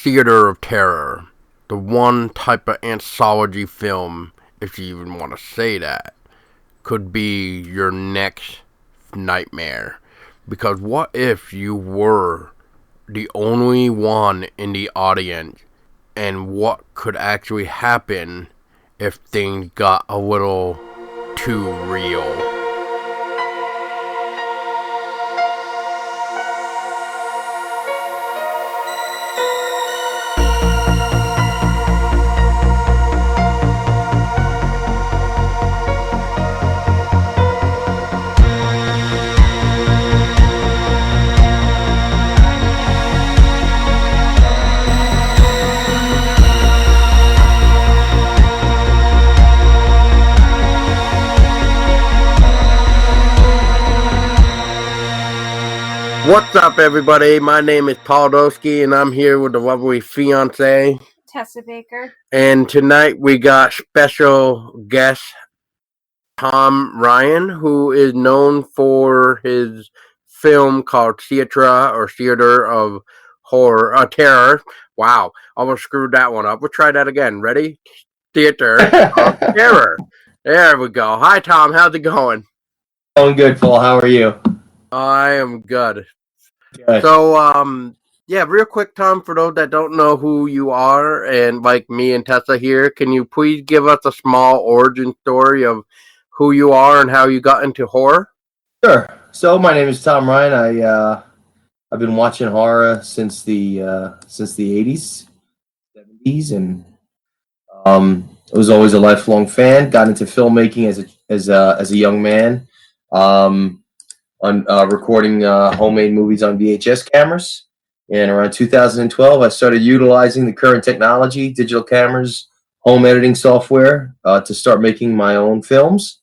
theater of terror. The one type of anthology film, if you even want to say that, could be your next nightmare. Because what if you were the only one in the audience, and what could actually happen if things got a little too real? What's up, everybody? My name is Paul Doski, and I'm here with the lovely fiance, Tessa Baker. And tonight we got special guest Tom Ryan, who is known for his film called Theater of Terror. Wow, almost screwed that one up. We'll try that again. Ready? Theater of Terror. There we go. Hi, Tom. How's it going? Going good, Paul. How are you? I am good. So, yeah, real quick, Tom, for those that don't know who you are, and like me and Tessa here, can you please give us a small origin story of who you are and how you got into horror? Sure. So my name is Tom Ryan. I've been watching horror since the 80s, 70s, and I was always a lifelong fan. Got into filmmaking as a young man. On recording homemade movies on VHS cameras. And around 2012, I started utilizing the current technology, digital cameras, home editing software, to start making my own films.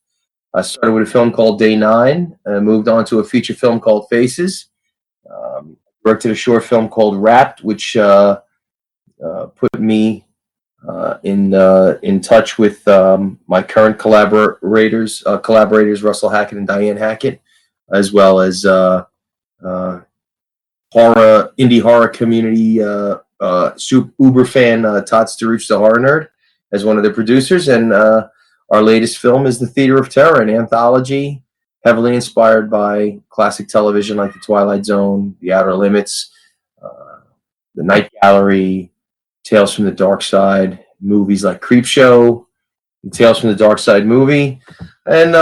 I started with a film called Day 9, and moved on to a feature film called Faces. Directed a short film called Wrapped, which put me in touch with my current collaborators, Russell Hackett and Diane Hackett, as well as indie horror community super uber fan Todd Sturridge, the horror nerd, as one of the producers. And our latest film is The Theater of Terror, an anthology heavily inspired by classic television like The Twilight Zone, The Outer Limits, The Night Gallery, Tales from the Dark Side, movies like Creepshow, the Tales from the Dark Side movie, and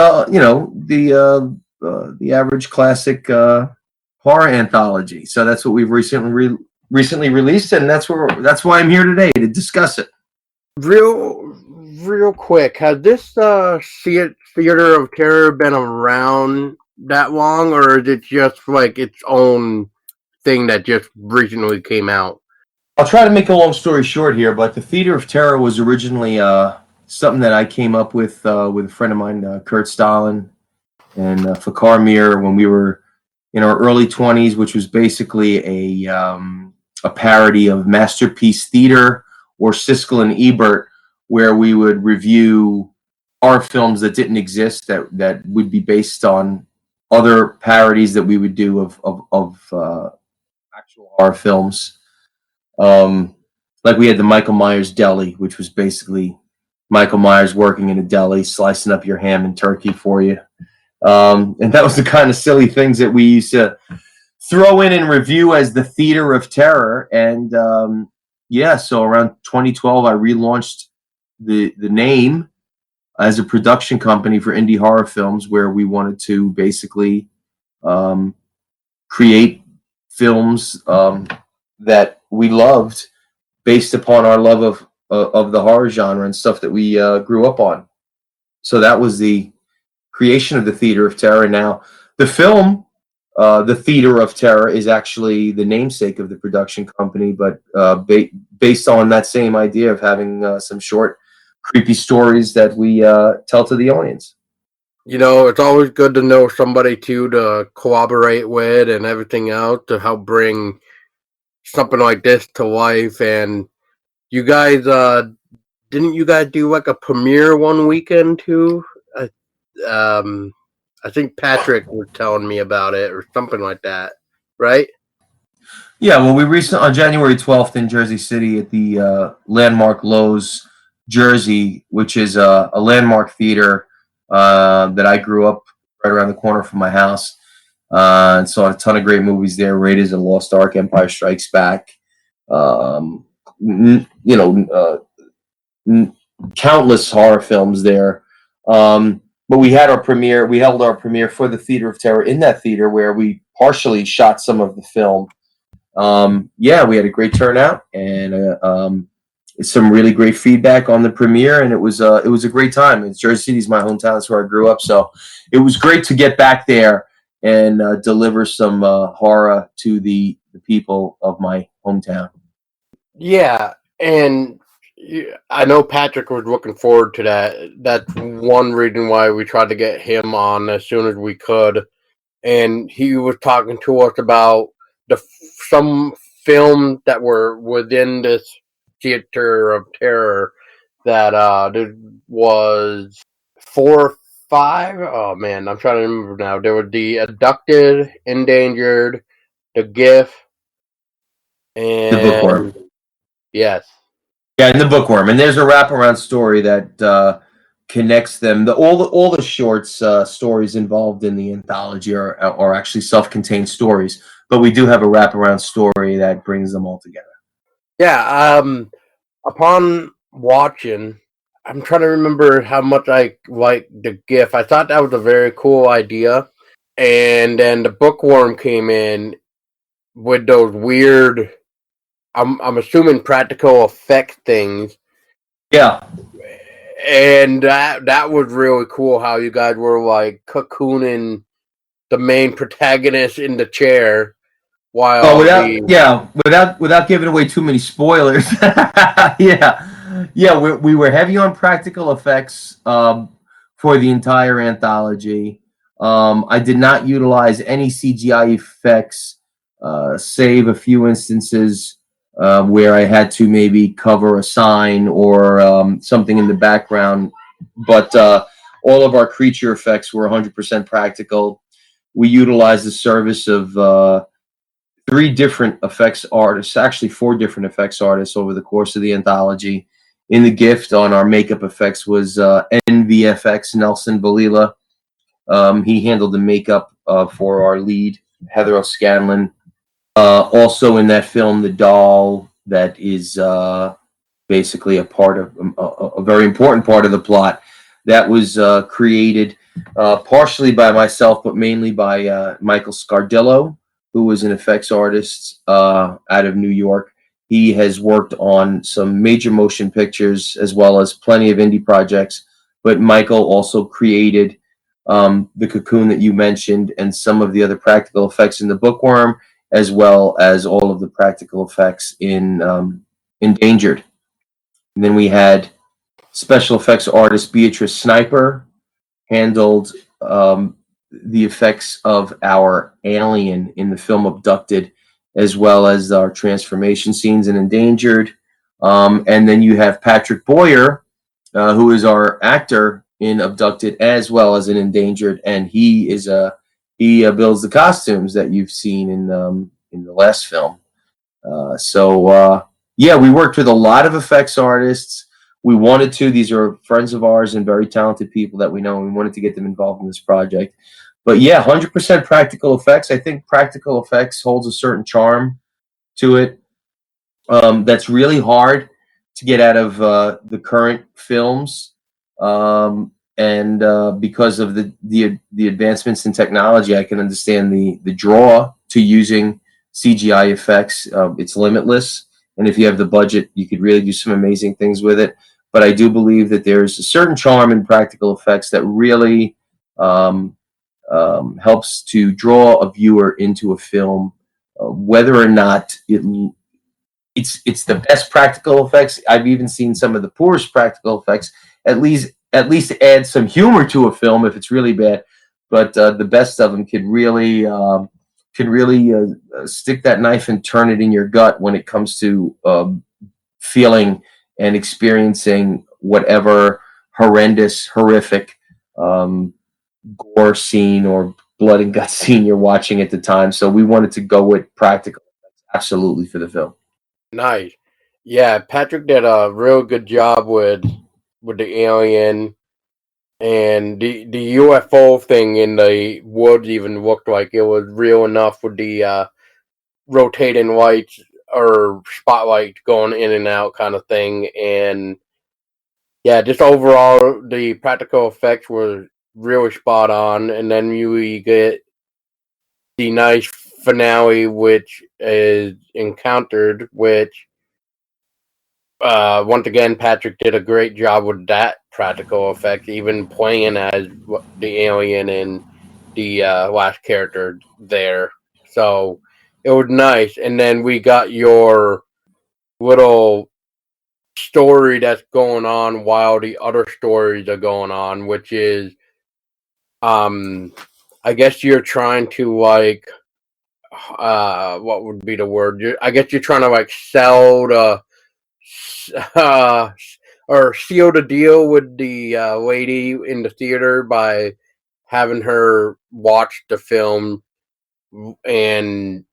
the average classic horror anthology. So that's what we've recently released, and that's why I'm here today to discuss it. Real quick, has this Theater of Terror been around that long, or is it just like its own thing that just recently came out? I'll try to make a long story short here, but the Theater of Terror was originally something that I came up with a friend of mine, Kurt Stalin, and Fakar Mir, when we were in our early 20s, which was basically a parody of Masterpiece Theater or Siskel and Ebert, where we would review horror films that didn't exist, that would be based on other parodies that we would do of actual horror films. Like we had the Michael Myers Deli, which was basically Michael Myers working in a deli, slicing up your ham and turkey for you. And that was the kind of silly things that we used to throw in and review as the Theater of Terror. And so around 2012, I relaunched the name as a production company for indie horror films, where we wanted to basically create films that we loved based upon our love of the horror genre and stuff that we grew up on. So that was the creation of the Theater of Terror. Now, the film, The Theater of Terror, is actually the namesake of the production company, but based on that same idea of having some short, creepy stories that we tell to the audience. You know, it's always good to know somebody to collaborate with and everything else to help bring something like this to life. And you guys, didn't you guys do like a premiere one weekend too? I think Patrick was telling me about it or something like that, right? Yeah, well, we recently on January 12th in Jersey City at the landmark Lowe's Jersey, which is a landmark theater that I grew up right around the corner from my house, and saw a ton of great movies there: Raiders of the Lost Ark, Empire Strikes Back, um, you know, countless horror films there. But we had our premiere. We held our premiere for the Theater of Terror in that theater, where we partially shot some of the film. Yeah, we had a great turnout and some really great feedback on the premiere, and it was a great time. It's Jersey City's my hometown; it's where I grew up, so it was great to get back there and deliver some horror to the people of my hometown. Yeah, and I know Patrick was looking forward to that. That's one reason why we tried to get him on as soon as we could. And he was talking to us about some films that were within this theater of terror that there was four or five. Oh man, I'm trying to remember now. There was the Abducted, Endangered, the Gift, The Bookworm. and yes. Yeah, in the Bookworm, and there's a wraparound story that connects them. All the shorts stories involved in the anthology are actually self-contained stories, but we do have a wraparound story that brings them all together. Yeah, upon watching, I'm trying to remember how much I liked the GIF. I thought that was a very cool idea. And then the Bookworm came in with those weird, I'm assuming practical effect things. Yeah. And that was really cool how you guys were like cocooning the main protagonist in the chair Oh, while the without giving away too many spoilers. Yeah, we were heavy on practical effects for the entire anthology. I did not utilize any CGI effects, save a few instances where I had to maybe cover a sign or something in the background. But all of our creature effects were 100% practical. We utilized the service of three different effects artists, actually four different effects artists over the course of the anthology. In the gift on our makeup effects was NVFX Nelson Valila. He handled the makeup for our lead, Heather O'Scanlan. Also in that film, the doll that is basically a part of a very important part of the plot that was created partially by myself, but mainly by Michael Scardillo, who was an effects artist out of New York. He has worked on some major motion pictures as well as plenty of indie projects. But Michael also created the cocoon that you mentioned and some of the other practical effects in the Bookworm, as well as all of the practical effects in Endangered. And then we had special effects artist Beatrice Sniper handled the effects of our alien in the film Abducted, as well as our transformation scenes in Endangered. And then you have Patrick Boyer, who is our actor in Abducted as well as in Endangered, and he builds the costumes that you've seen in the last film. Yeah, we worked with a lot of effects artists. We wanted to. These are friends of ours and very talented people that we know, and we wanted to get them involved in this project. But yeah, 100% practical effects. I think practical effects holds a certain charm to it that's really hard to get out of the current films. And because of the advancements in technology, I can understand the draw to using CGI effects. It's limitless, and if you have the budget, you could really do some amazing things with it. But I do believe that there's a certain charm in practical effects that really helps to draw a viewer into a film, whether or not it's the best practical effects. I've even seen some of the poorest practical effects. At least add some humor to a film if it's really bad. But the best of them can really stick that knife and turn it in your gut when it comes to feeling and experiencing whatever horrendous, horrific gore scene or blood and gut scene you're watching at the time. So we wanted to go with practical absolutely for the film. Nice. Yeah, Patrick did a real good job with the alien, and the UFO thing in the woods even looked like it was real enough with the rotating lights or spotlight going in and out kind of thing. And yeah, just overall the practical effects were really spot on. And then you get the nice finale, which is Encountered, which once again Patrick did a great job with that practical effect, even playing as the alien and the last character there. So it was nice. And then we got your little story that's going on while the other stories are going on, which is I guess you're trying to like what would be the word? I guess you're trying to like sell the uh or seal the deal with the lady in the theater by having her watch the film, and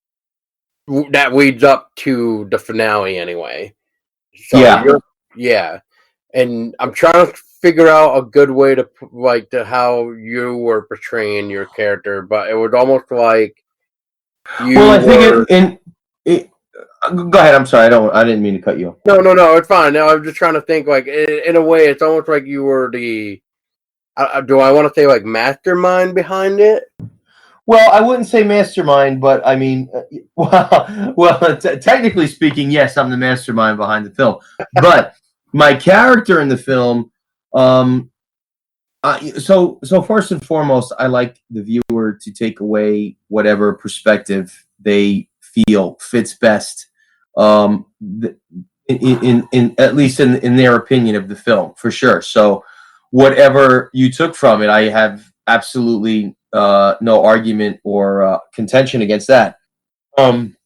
that leads up to the finale anyway. So Yeah. you're yeah, and I'm trying to figure out a good way to like to how you were portraying your character, but it was almost like Well, you I think were. it go ahead. I'm sorry. I didn't mean to cut you off. No, it's fine. Now I'm just trying to think like in a way, it's almost like you were the. Do I want to say like mastermind behind it? Well, I wouldn't say mastermind, but I mean, technically speaking, yes, I'm the mastermind behind the film. But my character in the film, um, so first and foremost, I like the viewer to take away whatever perspective they feel fits best, um, in at least in their opinion of the film, for sure. So whatever you took from it, I have absolutely no argument or contention against that. Um,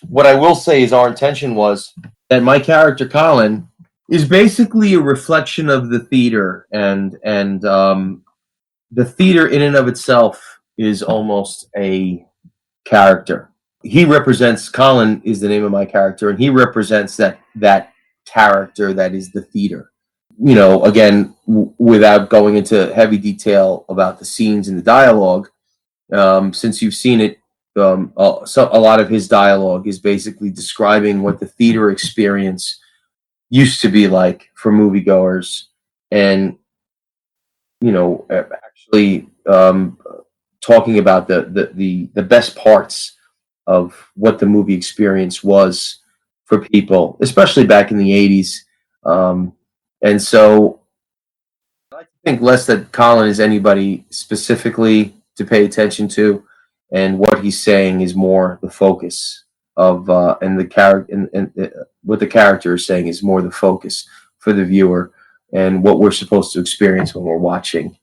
what I will say is our intention was that my character Colin is basically a reflection of the theater, and the theater in and of itself is almost a character. He represents Colin is the name of my character, and he represents that character that is the theater. You know, again, without going into heavy detail about the scenes and the dialogue, since you've seen it, so a lot of his dialogue is basically describing what the theater experience used to be like for moviegoers, and you know, actually talking about the best parts of what the movie experience was for people, especially back in the 80s. Um, and so I think less that Colin is anybody specifically to pay attention to, and what he's saying is more the focus of and the character and what the character is saying is more the focus for the viewer and what we're supposed to experience when we're watching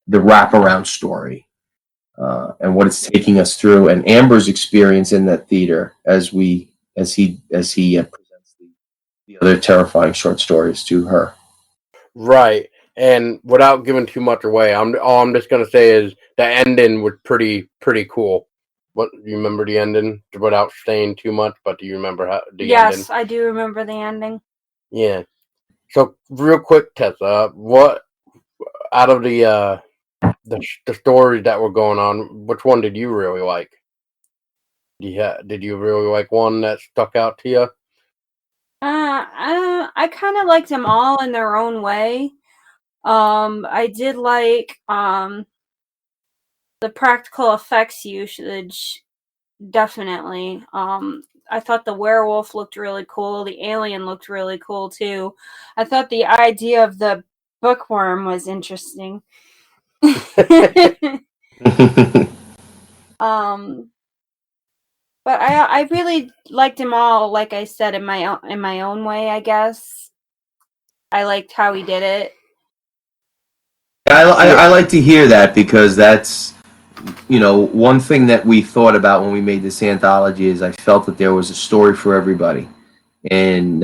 the wraparound story, and what it's taking us through, and Amber's experience in that theater as he presents the other terrifying short stories to her. Right. And without giving too much away, all I'm just gonna say is the ending was pretty cool. What you remember the ending without saying too much? But do you remember how the ending? Yes, I do remember the ending. Yeah. So real quick, Tessa, what out of the stories that were going on, which one did you really like? Did you really like one that stuck out to you? I kind of liked them all in their own way. I did like the practical effects usage, definitely. I thought the werewolf looked really cool. The alien looked really cool too. I thought the idea of the bookworm was interesting. But I really liked them all. Like I said, in my own way, I guess. I liked how he did it. I like to hear that, because that's, you know, one thing that we thought about when we made this anthology is I felt that there was a story for everybody, and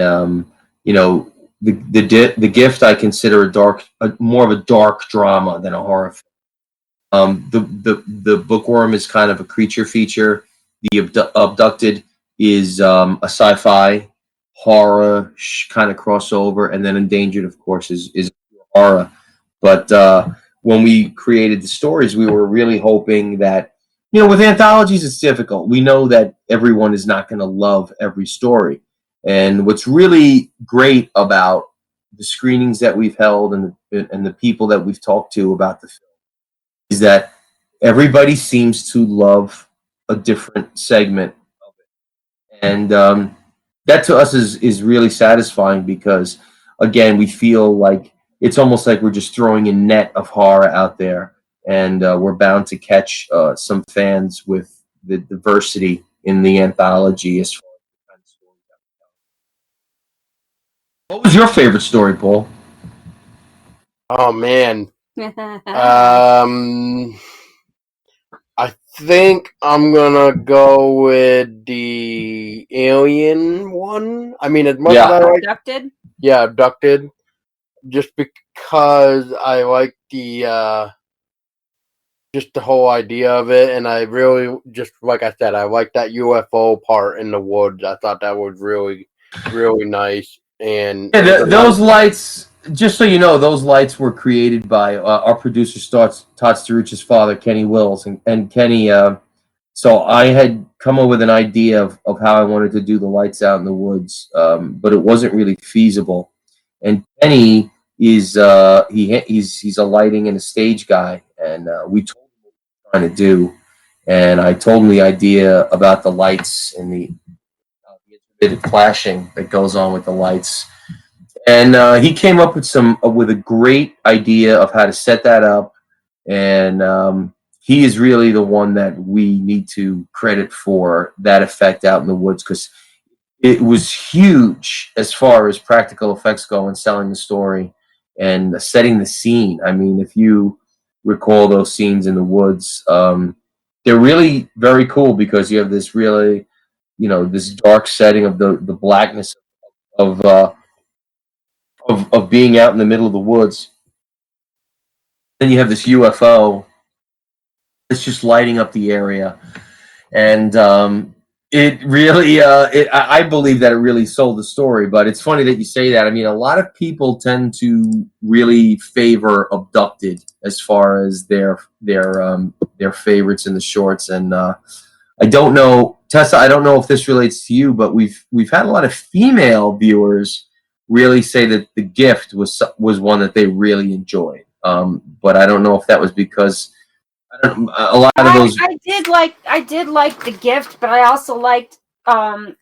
you know, the gift I consider more of a dark drama than a horror film. The bookworm is kind of a creature feature. The abducted is a sci-fi horror kind of crossover, and then Endangered, of course, is horror. But when we created the stories, we were really hoping that, with anthologies, it's difficult. We know that everyone is not going to love every story. And what's really great about the screenings that we've held and the people that we've talked to about the film is that everybody seems to love a different segment of it. And that to us is really satisfying because, again, we feel like it's almost like we're just throwing a net of horror out there, and we're bound to catch some fans with the diversity in the anthology as far as the kind of stories that we tell. What was your favorite story, Paul? Oh man. I think I'm gonna go with the alien one. I mean, as much as I like, Abducted. yeah, Abducted, just because I like the just the whole idea of it, and I really just like I said, I like that UFO part in the woods. I thought that was really, really nice, and it was a Those nice. lights, just so you know, those lights were created by our producer, Todd Starucci's father, Kenny Wills. And Kenny, so I had come up with an idea of how I wanted to do the lights out in the woods, but it wasn't really feasible. And Kenny is he's a lighting and a stage guy, and we told him what we were trying to do, and I told him the idea about the lights and the intermittent flashing that goes on with the lights, and he came up with a great idea of how to set that up, and he is really the one that we need to credit for that effect out in the woods, because it was huge as far as practical effects go and selling the story and setting the scene. I mean, if you recall those scenes in the woods, they're really very cool because you have this really, this dark setting of the blackness of being out in the middle of the woods. Then you have this UFO that's just lighting up the area, and it really, I believe that it really sold the story. But it's funny that you say that. I mean, a lot of people tend to really favor Abducted as far as their favorites in the shorts, and I don't know, Tessa. I don't know if this relates to you, but we've had a lot of female viewers really say that The Gift was one that they really enjoyed. But I don't know if that was because a lot of those. I did like The Gift, but I also liked Abducted,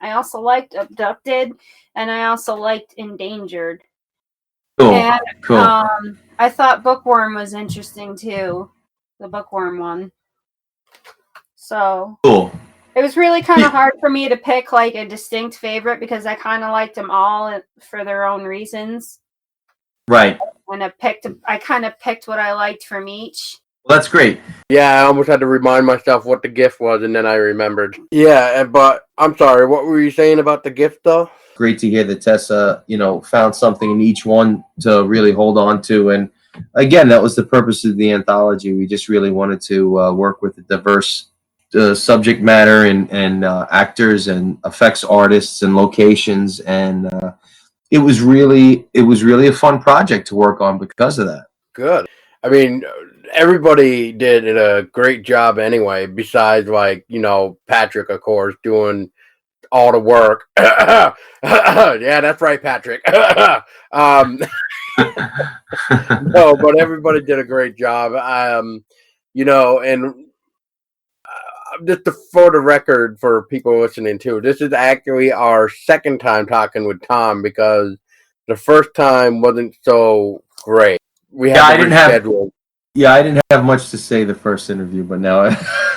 and I also liked Endangered. Cool, And cool. I thought Bookworm was interesting too, the Bookworm one. So Cool. it was really kind of hard for me to pick like a distinct favorite because I kind of liked them all for their own reasons. Right. And I kind of picked what I liked from each. Well, that's great. Yeah, I almost had to remind myself what The Gift was, and then I remembered. Yeah, but I'm sorry. What were you saying about The Gift, though? Great to hear that Tessa, found something in each one to really hold on to. And again, that was the purpose of the anthology. We just really wanted to work with a diverse subject matter and actors and effects artists and locations, and it was really a fun project to work on because of that. Good. I mean, everybody did a great job anyway, besides Patrick, of course, doing all the work. Yeah, that's right, Patrick. No, but everybody did a great job. And just for the record for people listening too, this is actually our second time talking with Tom because the first time wasn't so great. We had to reschedule. I didn't have much to say the first interview, but now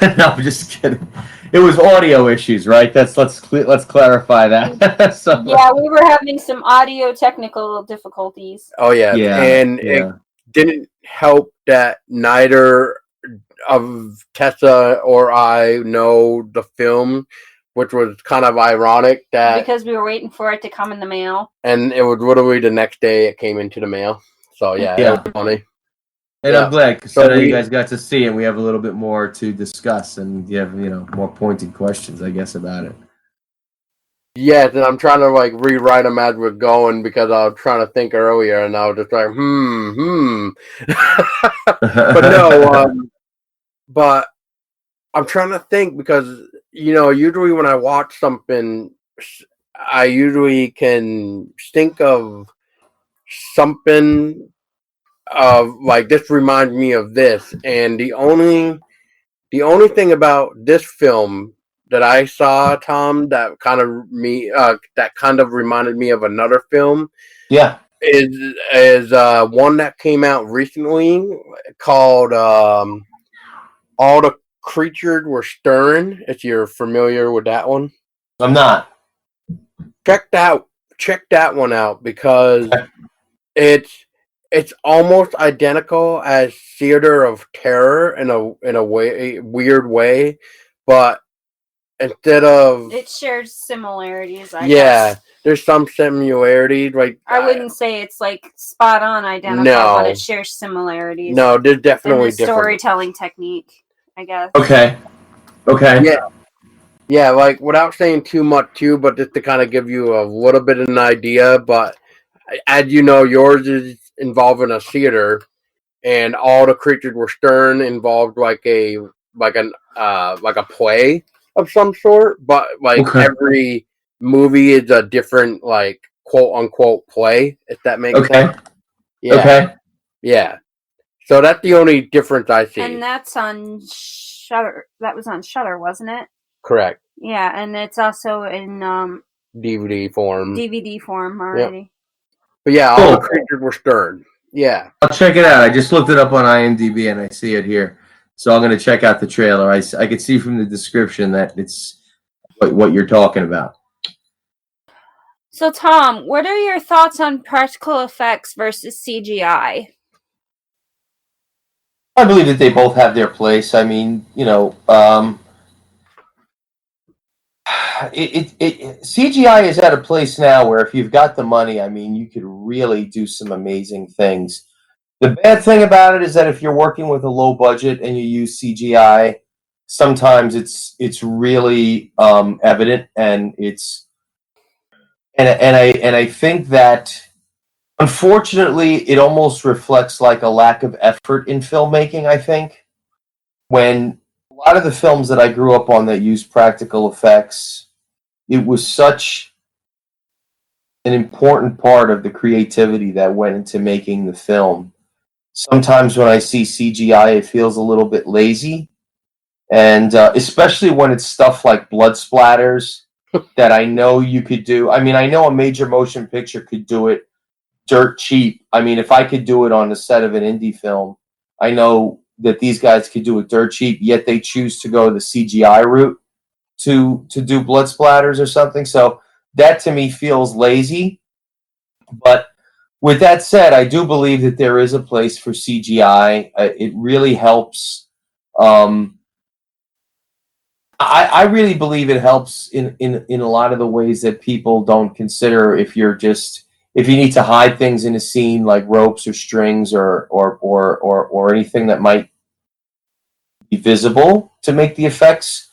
no, I'm just kidding. It was audio issues, right? Let's clarify that. So, yeah, we were having some audio technical difficulties. Oh yeah, and it didn't help that neither of Tessa or I know the film, which was kind of ironic that because we were waiting for it to come in the mail, and it was literally the next day it came into the mail. So it was funny. And I'm glad because you guys got to see it. We have a little bit more to discuss, and you have more pointed questions, I guess, about it. Yes, and I'm trying to like rewrite them as we're going because I was trying to think earlier, and I was just like, but no, but I'm trying to think because usually when I watch something, I usually can think of something of like this reminds me of this, and the only thing about this film that I saw, Tom, that kind of reminded me of another film Yeah. is one that came out recently called All the Creatures Were Stirring. If you're familiar with that one, I'm not. check that one out because it's it's almost identical as Theater of Terror in a way weird way, but instead of It shares similarities, I yeah, guess. there's some similarities. Like I wouldn't say it's like spot on identical, but it shares similarities. no, there's in definitely the different. storytelling technique, I guess. Okay. Yeah, yeah. Like without saying too much, too, but just to kind of give you a little bit of an idea. But as you know, yours is involving a theater, and All the Creatures Were Stirring involved like a play of some sort, but like Okay. every movie is a different like quote unquote play, if that makes sense. Okay. Yeah, Okay. yeah. So that's the only difference I see. And that's on Shutter. That was on Shutter, wasn't it? Correct. Yeah, and it's also in DVD form. DVD form Yep. already. But yeah, All the Cool. Creatures Were Stirred. Yeah. I'll check it out. I just looked it up on IMDb and I see it here. So I'm going to check out the trailer. I could see from the description that it's what you're talking about. So, Tom, what are your thoughts on practical effects versus CGI? I believe that they both have their place. I mean, CGI is at a place now where if you've got the money, I mean, you could really do some amazing things. The bad thing about it is that if you're working with a low budget and you use CGI, sometimes it's really evident, and I think that unfortunately it almost reflects like a lack of effort in filmmaking. I think when a lot of the films that I grew up on that used practical effects, it was such an important part of the creativity that went into making the film. Sometimes when I see CGI, it feels a little bit lazy, and especially when it's stuff like blood splatters that I know you could do. I mean, I know a major motion picture could do it dirt cheap. I mean, if I could do it on the set of an indie film, I know that these guys could do it dirt cheap. Yet they choose to go the CGI route to do blood splatters or something. So that to me feels lazy. But with that said, I do believe that there is a place for CGI. It really helps. Um, I really believe it helps in a lot of the ways that people don't consider. If you need to hide things in a scene like ropes or strings or anything that might be visible to make the effects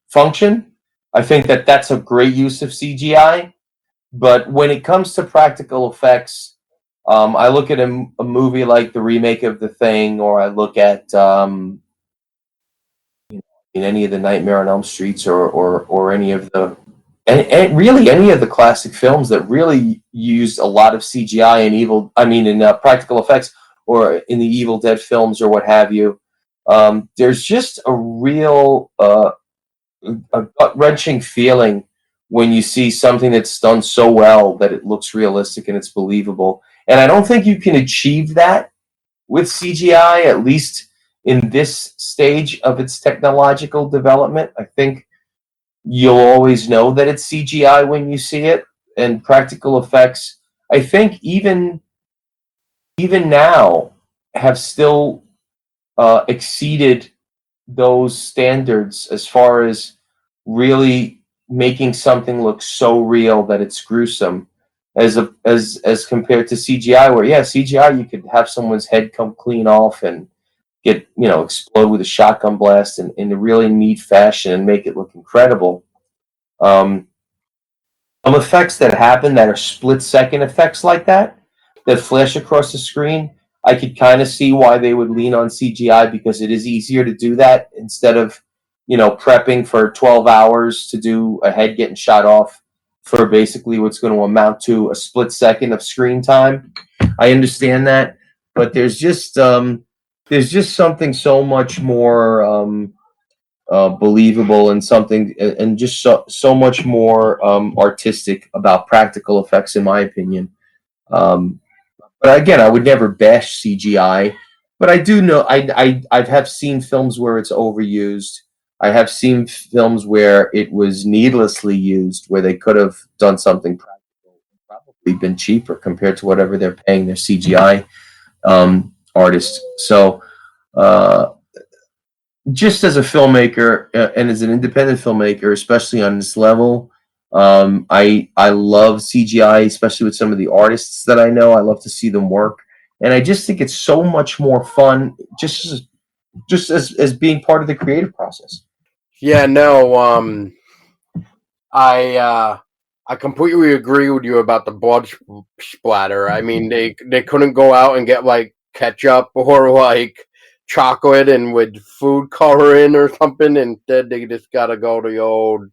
function, I think that that's a great use of CGI. But when it comes to practical effects, I look at a movie like the remake of The Thing, or I look at in any of the Nightmare on Elm Streets, or any of the and really any of the classic films that really used a lot of CGI and practical effects, or in the Evil Dead films or what have you. There's just a real a gut wrenching feeling when you see something that's done so well that it looks realistic and it's believable. And I don't think you can achieve that with CGI, at least in this stage of its technological development. I think you'll always know that it's CGI when you see it, and practical effects, I think even now, have still exceeded those standards as far as really making something look so real that it's gruesome, as compared to CGI, where CGI you could have someone's head come clean off and get explode with a shotgun blast in a really neat fashion and make it look incredible. Um, Some effects that happen that are split-second effects like that flash across the screen, I could kind of see why they would lean on CGI, because it is easier to do that instead of, prepping for 12 hours to do a head getting shot off for basically what's going to amount to a split second of screen time. I understand that, but there's just something so much more believable, and something, and just so much more artistic about practical effects, in my opinion. But again, I would never bash CGI. But I do know I have seen films where it's overused. I have seen films where it was needlessly used, where they could have done something practical and probably been cheaper compared to whatever they're paying their CGI artists. So, uh, just as a filmmaker, and as an independent filmmaker, especially on this level, I love CGI, especially with some of the artists that I know. I love to see them work, and I just think it's so much more fun, just as being part of the creative process. Yeah, no, I completely agree with you about the blood splatter. I mean, they couldn't go out and get like ketchup or like chocolate and with food coloring or something. Instead, they just gotta go to the old.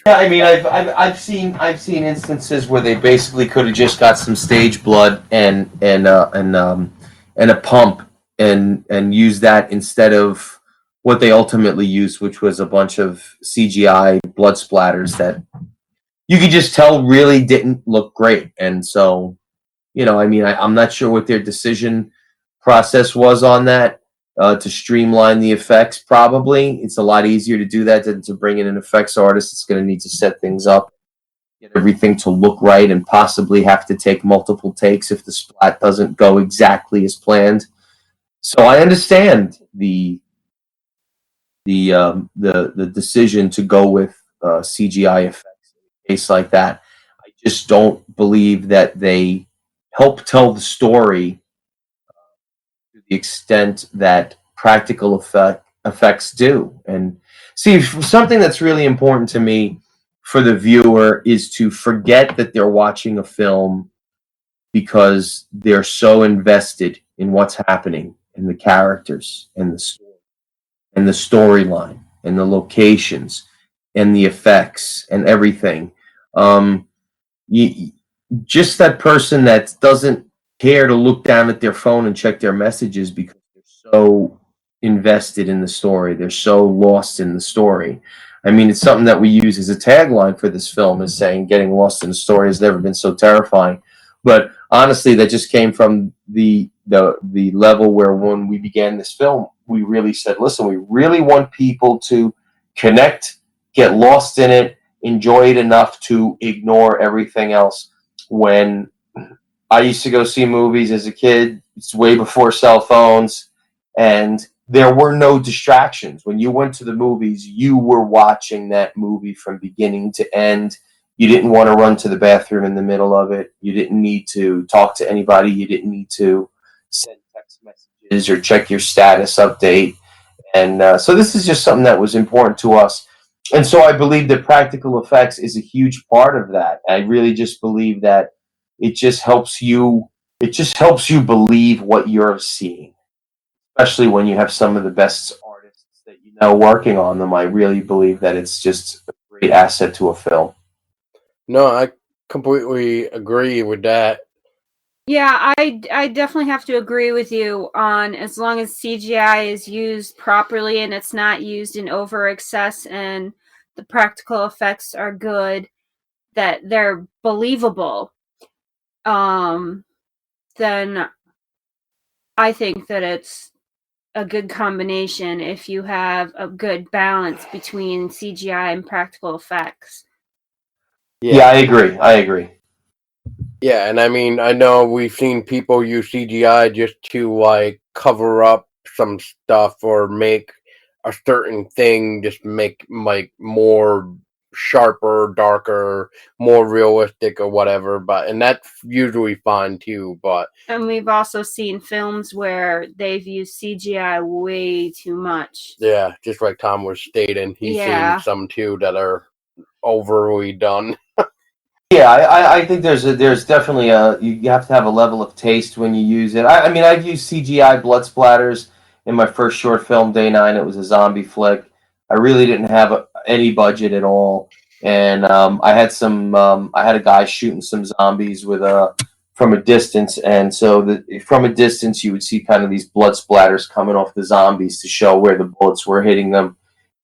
Yeah, I mean, I've seen instances where they basically could have just got some stage blood and a pump, and used that instead of what they ultimately used, which was a bunch of CGI blood splatters that you could just tell really didn't look great. And so, I mean, I'm not sure what their decision process was on that, to streamline the effects. Probably it's a lot easier to do that than to bring in an effects artist. It's going to need to set things up, get everything to look right, and possibly have to take multiple takes if the splat doesn't go exactly as planned. So I understand the decision to go with CGI effects in a case like that. I just don't believe that they help tell the story to the extent that practical effects do. And see, something that's really important to me for the viewer is to forget that they're watching a film, because they're so invested in what's happening, and the characters, and the story, and the storyline, and the locations, and the effects, and everything. Um, you, just that person that doesn't care to look down at their phone and check their messages, because they're so invested in the story. They're so lost in the story. I mean, it's something that we use as a tagline for this film, is saying getting lost in the story has never been so terrifying. But honestly, that just came from the level where, when we began this film, we really said, listen, we really want people to connect, get lost in it, enjoy it enough to ignore everything else. When I used to go see movies as a kid, it's way before cell phones, and there were no distractions. When you went to the movies, you were watching that movie from beginning to end. You didn't want to run to the bathroom in the middle of it. You didn't need to talk to anybody. You didn't need to send text messages or check your status update. And so this is just something that was important to us. And so I believe that practical effects is a huge part of that. I really just believe that it just helps you believe what you're seeing, especially when you have some of the best artists that you know working on them. I really believe that it's just a great asset to a film. No, I completely agree with that. Yeah, I definitely have to agree with you on, as long as CGI is used properly and it's not used in over excess, and the practical effects are good, that they're believable, then I think that it's a good combination if you have a good balance between CGI and practical effects. Yeah, I agree. I agree. Yeah, and I mean, I know we've seen people use CGI just to like cover up some stuff or make a certain thing just make like more sharper, darker, more realistic or whatever, and that's usually fine too, but And we've also seen films where they've used CGI way too much. yeah, just like Tom was stating, he's seen Yeah. some too that are overly done. Yeah, I think there's definitely you have to have a level of taste when you use it. I mean, I've used CGI blood splatters in my first short film, Day 9. It was a zombie flick. I really didn't have any budget at all, and I had a guy shooting some zombies with from a distance, and so from a distance you would see kind of these blood splatters coming off the zombies to show where the bullets were hitting them,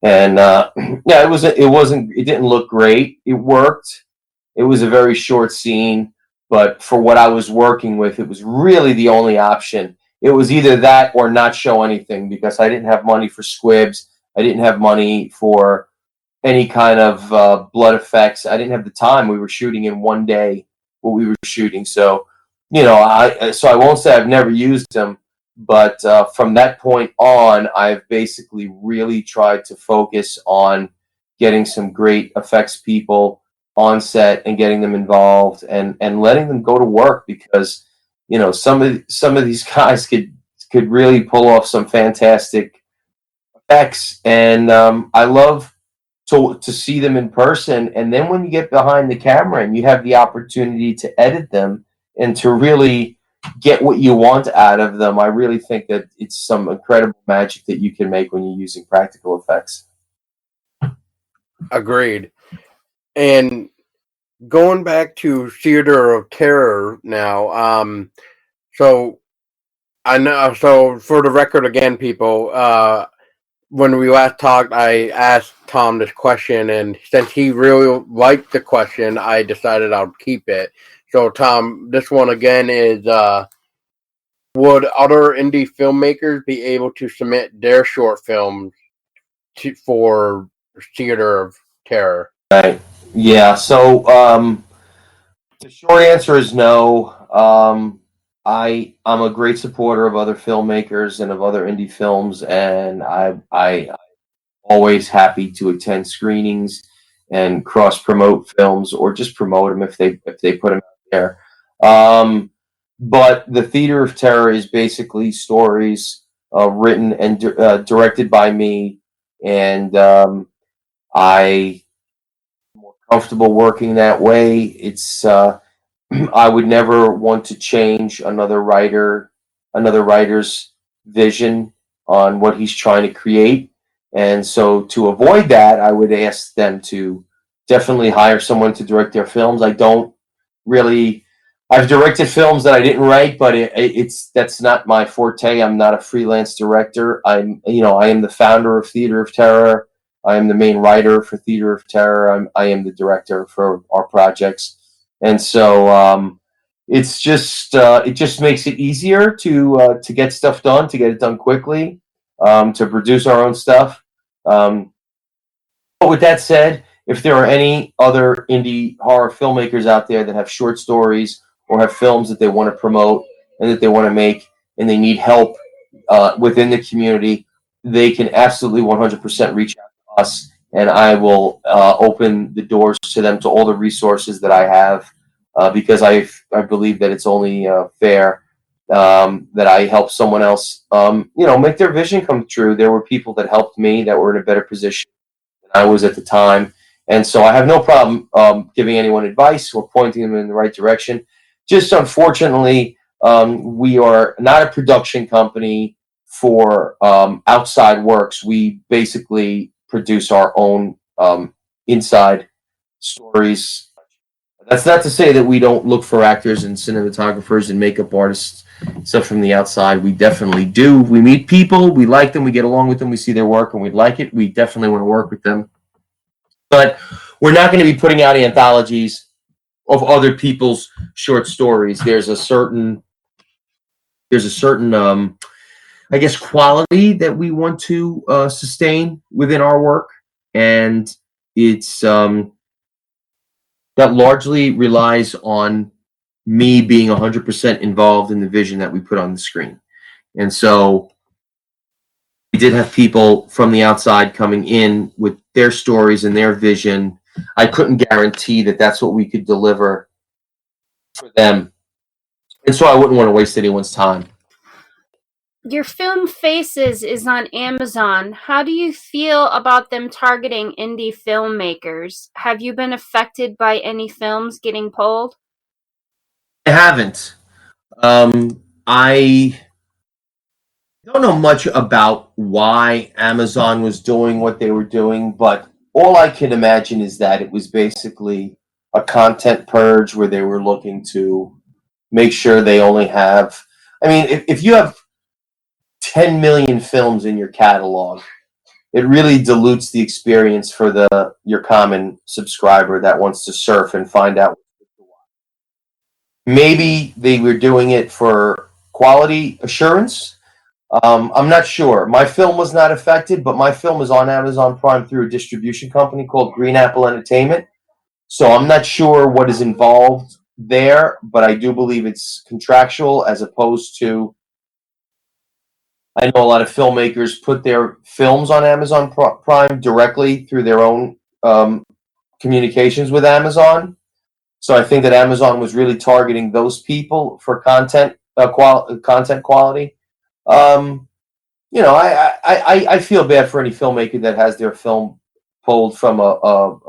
and yeah, it didn't look great. It worked. It was a very short scene, but for what I was working with, it was really the only option. It was either that or not show anything because I didn't have money for squibs. I didn't have money for any kind of blood effects. I didn't have the time. We were shooting in one day what we were shooting. So, I won't say I've never used them, but from that point on, I've basically really tried to focus on getting some great effects people on set and getting them involved and letting them go to work because some of these guys could really pull off some fantastic effects, and I love to see them in person. And then when you get behind the camera and you have the opportunity to edit them and to really get what you want out of them, I really think that it's some incredible magic that you can make when you're using practical effects. Agreed. And going back to Theater of Terror now, so I know. So for the record, again, people, when we last talked, I asked Tom this question, and since he really liked the question, I decided I'll keep it. So, Tom, this one again is: would other indie filmmakers be able to submit their short films for Theater of Terror? Right. Yeah. So the short answer is no. I'm a great supporter of other filmmakers and of other indie films, and I always happy to attend screenings and cross promote films or just promote them if they put them out there. But the Theater of Terror is basically stories written and directed by me, and I more comfortable working that way. It's I would never want to change another writer's vision on what he's trying to create. And so to avoid that, I would ask them to definitely hire someone to direct their films. I don't really I've directed films that I didn't write, but it's that's not my forte. I'm not a freelance director. I am the founder of Theater of Terror. I am the main writer for Theater of Terror. I am the director for our projects, and so it just makes it easier to get stuff done, to get it done quickly, to produce our own stuff. But with that said, if there are any other indie horror filmmakers out there that have short stories or have films that they want to promote and that they want to make and they need help within the community, they can absolutely 100% reach out to us, and I will open the doors to them to all the resources that I have because I believe that it's only fair that I help someone else, make their vision come true. There were people that helped me that were in a better position I was at the time. And so I have no problem giving anyone advice or pointing them in the right direction. Just unfortunately, we are not a production company for outside works. We basically produce our own inside stories. That's not to say that we don't look for actors and cinematographers and makeup artists, stuff from the outside. We definitely do. We meet people, we like them, we get along with them, we see their work, and we like it. We definitely want to work with them. But we're not going to be putting out anthologies of other people's short stories. There's a certain I guess quality that we want to sustain within our work, and it's that largely relies on me being 100% involved in the vision that we put on the screen. And so we did have people from the outside coming in with their stories and their vision. I couldn't guarantee that that's what we could deliver for them. And so I wouldn't want to waste anyone's time. Your film Faces is on Amazon. How do you feel about them targeting indie filmmakers? Have you been affected by any films getting pulled? I haven't. I don't know much about why Amazon was doing what they were doing, but all I can imagine is that it was basically a content purge where they were looking to make sure they only have. I mean, if you have 10 million films in your catalog, it really dilutes the experience for your common subscriber that wants to surf and find out. Maybe they were doing it for quality assurance. I'm not sure. My film was not affected, but my film is on Amazon Prime through a distribution company called Green Apple Entertainment. So I'm not sure what is involved there, but I do believe it's contractual as opposed to. I know a lot of filmmakers put their films on Amazon Prime directly through their own communications with Amazon. So I think that Amazon was really targeting those people for content quality. Um, I feel bad for any filmmaker that has their film pulled from a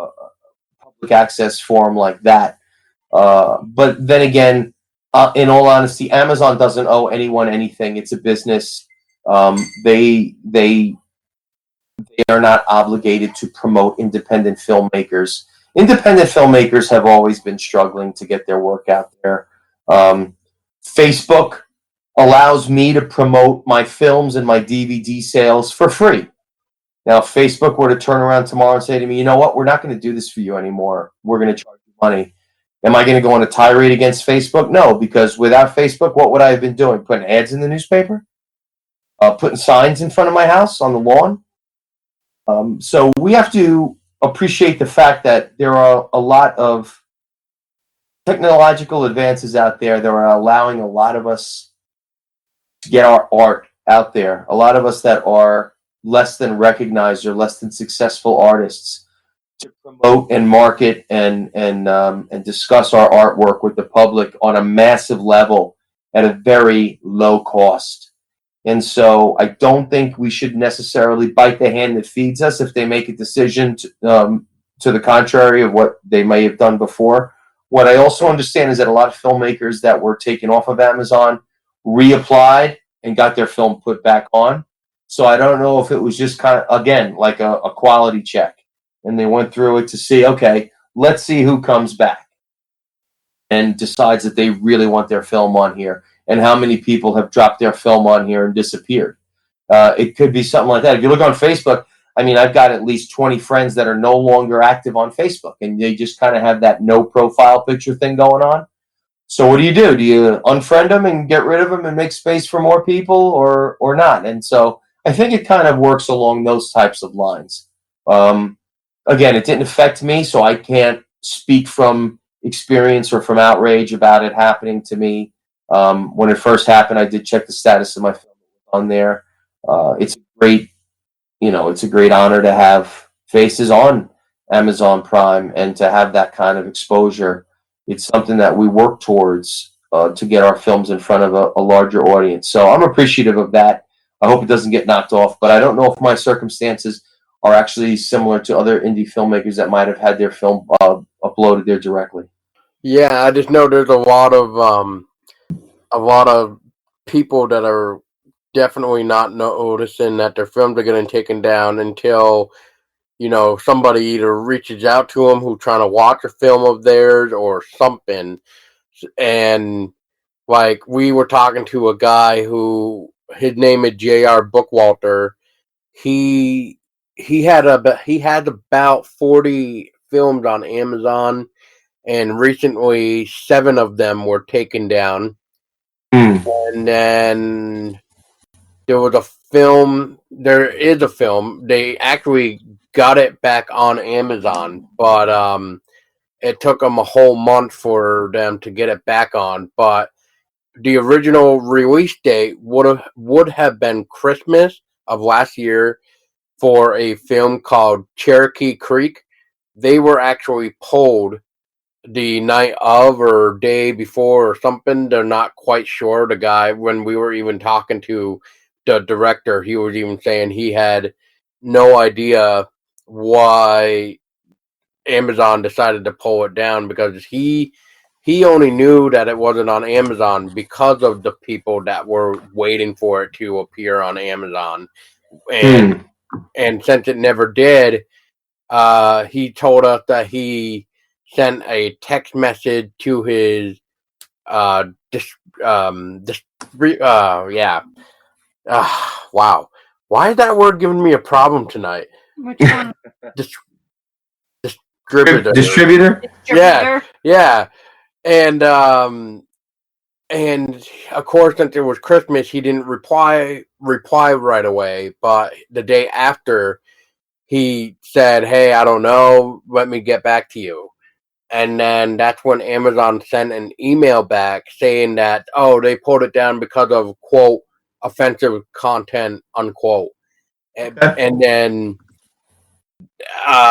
public access forum like that. But then again, in all honesty, Amazon doesn't owe anyone anything. It's a business. They are not obligated to promote independent filmmakers. Independent filmmakers have always been struggling to get their work out there. Um, Facebook allows me to promote my films and my DVD sales for free. Now, if Facebook were to turn around tomorrow and say to me, you know what, we're not going to do this for you anymore. We're going to charge you money. Am I going to go on a tirade against Facebook? No, because without Facebook, what would I have been doing? Putting ads in the newspaper? Putting signs in front of my house on the lawn? So we have to appreciate the fact that there are a lot of technological advances out there that are allowing a lot of us to get our art out there. A lot of us that are less than recognized or less than successful artists to promote and market and discuss our artwork with the public on a massive level at a very low cost. And so I don't think we should necessarily bite the hand that feeds us if they make a decision to the contrary of what they may have done before. What I also understand is that a lot of filmmakers that were taken off of Amazon reapplied and got their film put back on. So I don't know if it was just kind of, again, like a quality check. And they went through it to see, okay, let's see who comes back and decides that they really want their film on here and how many people have dropped their film on here and disappeared. It could be something like that. If you look on Facebook, I mean, I've got at least 20 friends that are no longer active on Facebook, and they just kind of have that no profile picture thing going on. So what do? Do you unfriend them and get rid of them and make space for more people, or not? And so I think it kind of works along those types of lines. Um, Again, it didn't affect me, so I can't speak from experience or from outrage about it happening to me. When it first happened, I did check the status of my film on there. It's great, it's a great honor to have faces on Amazon Prime and to have that kind of exposure. It's something that we work towards to get our films in front of a larger audience. So I'm appreciative of that. I hope it doesn't get knocked off, but I don't know if my circumstances are actually similar to other indie filmmakers that might have had their film uploaded there directly. Yeah, I just know there's a lot of people that are definitely not noticing that their films are getting taken down until somebody either reaches out to them who's trying to watch a film of theirs or something. And like we were talking to a guy who his name is J.R. Bookwalter. He had about 40 films on Amazon, and recently 7 of them were taken down. And then there was a film. There is a film. They actually got it back on Amazon, but it took them a whole month for them to get it back on. But the original release date would have been Christmas of last year for a film called Cherokee Creek. They were actually pulled the night of or day before or something. They're not quite sure. The guy, when we were even talking to the director, he was even saying he had no idea why Amazon decided to pull it down, because he only knew that it wasn't on Amazon because of the people that were waiting for it to appear on Amazon, and since it never did, he told us that he sent a text message to his wow, why is that word giving me a problem tonight? Which one? Distributor? Yeah. And of course, since it was Christmas, he didn't reply right away. But the day after, he said, "Hey, I don't know. Let me get back to you." And then that's when Amazon sent an email back saying that, oh, they pulled it down because of, quote, offensive content, unquote. And then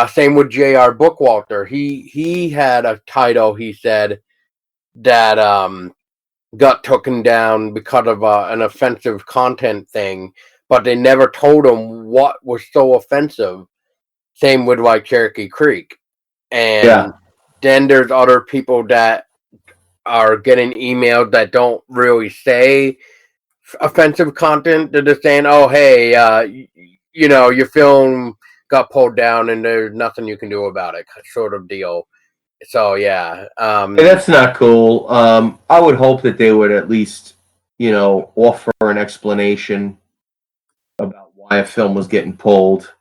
same with J.R. Bookwalter. He had a title, he said, that got taken down because of an offensive content thing, but they never told him what was so offensive. Same with like Cherokee Creek. And then there's other people that are getting emailed that don't really say offensive content. They're just saying, oh, hey, your film got pulled down and there's nothing you can do about it, sort of deal. So, yeah. Hey, that's not cool. I would hope that they would at least, offer an explanation about why a film was getting pulled.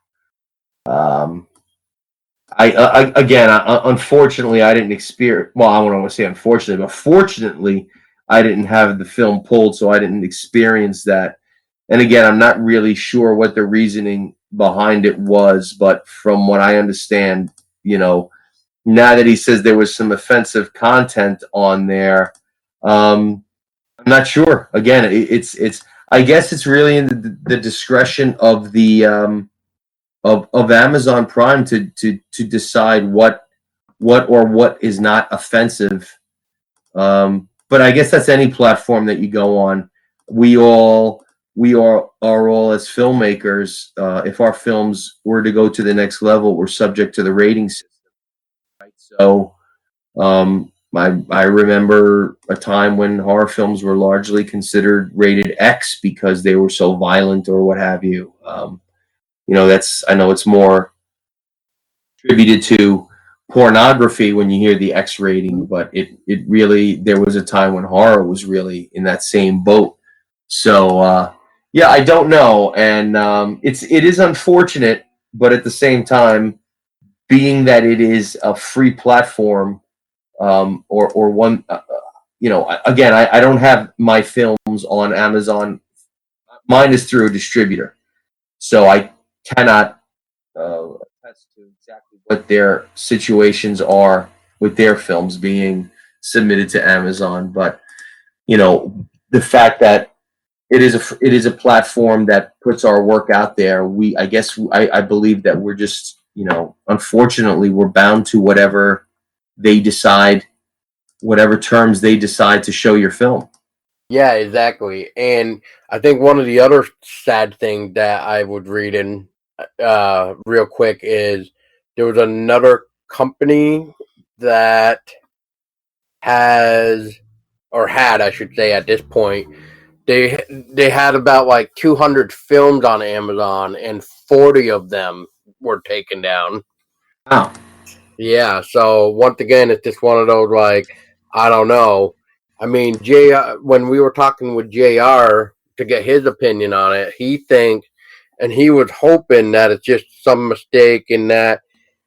Unfortunately, I didn't experience. Well, I don't want to say unfortunately, but fortunately, I didn't have the film pulled, so I didn't experience that. And again, I'm not really sure what the reasoning behind it was, but from what I understand, now that he says there was some offensive content on there, I'm not sure. Again, it's. I guess it's really in the discretion of the. Of Amazon Prime to decide what is not offensive. But I guess that's any platform that you go on. We are all as filmmakers. If our films were to go to the next level, we're subject to the rating system. Right? So I remember a time when horror films were largely considered rated X because they were so violent or what have you. I know it's more attributed to pornography when you hear the X rating, but it really, there was a time when horror was really in that same boat. So I don't know, and it is unfortunate, but at the same time, being that it is a free platform, or one, again, I don't have my films on Amazon. Mine is through a distributor, so I cannot attest to exactly what their situations are with their films being submitted to Amazon. But the fact that it is a platform that puts our work out there, I believe that we're just, unfortunately, we're bound to whatever they decide, whatever terms they decide to show your film. Yeah, exactly. And I think one of the other sad things that I would read in real quick is there was another company that had, I should say, at this point, they had about like 200 films on Amazon, and 40 of them were taken down. Wow. Yeah, so once again, it's just one of those, like, I don't know. I mean, when we were talking with JR to get his opinion on it, he thinks, and he was hoping that it's just some mistake and that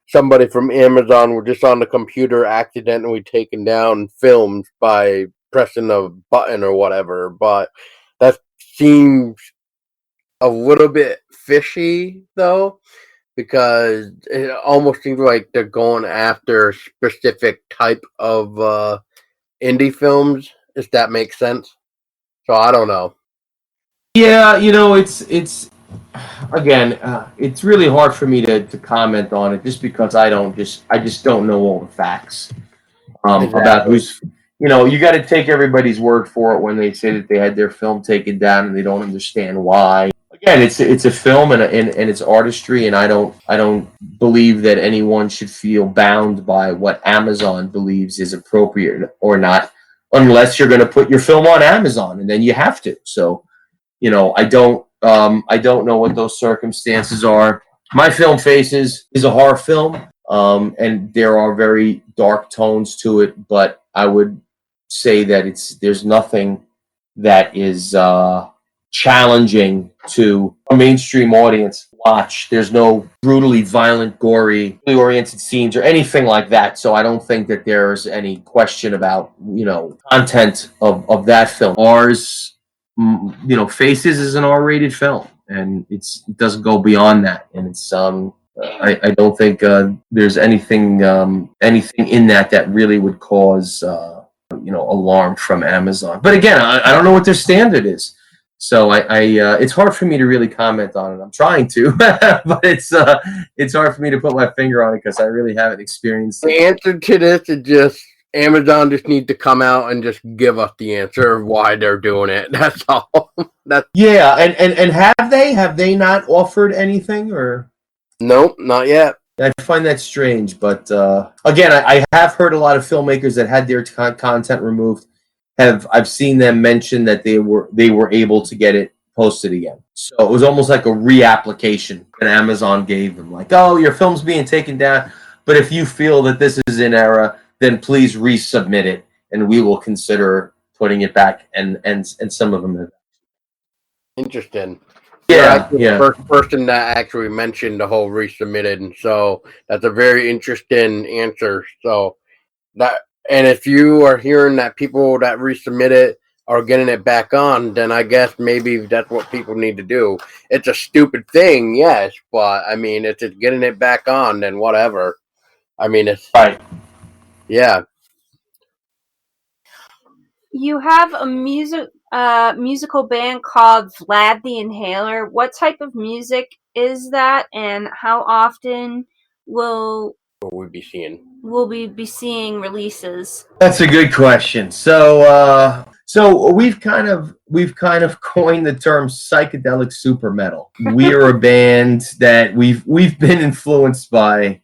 somebody from Amazon was just on the computer accidentally taking down films by pressing a button or whatever. But that seems a little bit fishy, though, because it almost seems like they're going after a specific type of indie films, if that makes sense. So I don't know. Yeah, it's again, it's really hard for me to comment on it just because I just don't know all the facts Exactly. about you got to take everybody's word for it when they say that they had their film taken down and they don't understand why. Again, it's a film and it's artistry, and I don't believe that anyone should feel bound by what Amazon believes is appropriate or not, unless you're going to put your film on Amazon, and then you have to. So, I don't know what those circumstances are. My film Faces is a horror film, and there are very dark tones to it, but I would say that there's nothing that is challenging to a mainstream audience watch. There's no brutally violent, gory, oriented scenes or anything like that. So I don't think that there's any question about content of that film. Ours, Faces is an R-rated film, and it doesn't go beyond that, and it's I don't think there's anything in that really would cause alarm from Amazon. But again, I don't know what their standard is, so it's hard for me to really comment on it. I'm trying to, but it's hard for me to put my finger on it because I really haven't experienced it. The answer to this is just Amazon just need to come out and just give us the answer of why they're doing it. That's all. Yeah, and have they not offered anything or? Nope, not yet. I find that strange, but again, I have heard a lot of filmmakers that had their content removed. I've seen them mention that they were able to get it posted again. So it was almost like a reapplication that Amazon gave them, like, oh, your film's being taken down, but if you feel that this is in error, then please resubmit it, and we will consider putting it back. And some of them have. Interesting. Yeah, You're the first person that actually mentioned the whole resubmitted, and so that's a very interesting answer. So and if you are hearing that people that resubmit it are getting it back on, then I guess maybe that's what people need to do. It's a stupid thing, yes, but I mean, if it's getting it back on, then whatever. I mean, it's right. Yeah. You have a musical band called Vlad the Inhaler. What type of music is that, and how often will we be seeing? Will we be seeing releases? That's a good question. So we've kind of coined the term psychedelic super metal. We are a band that we've been influenced by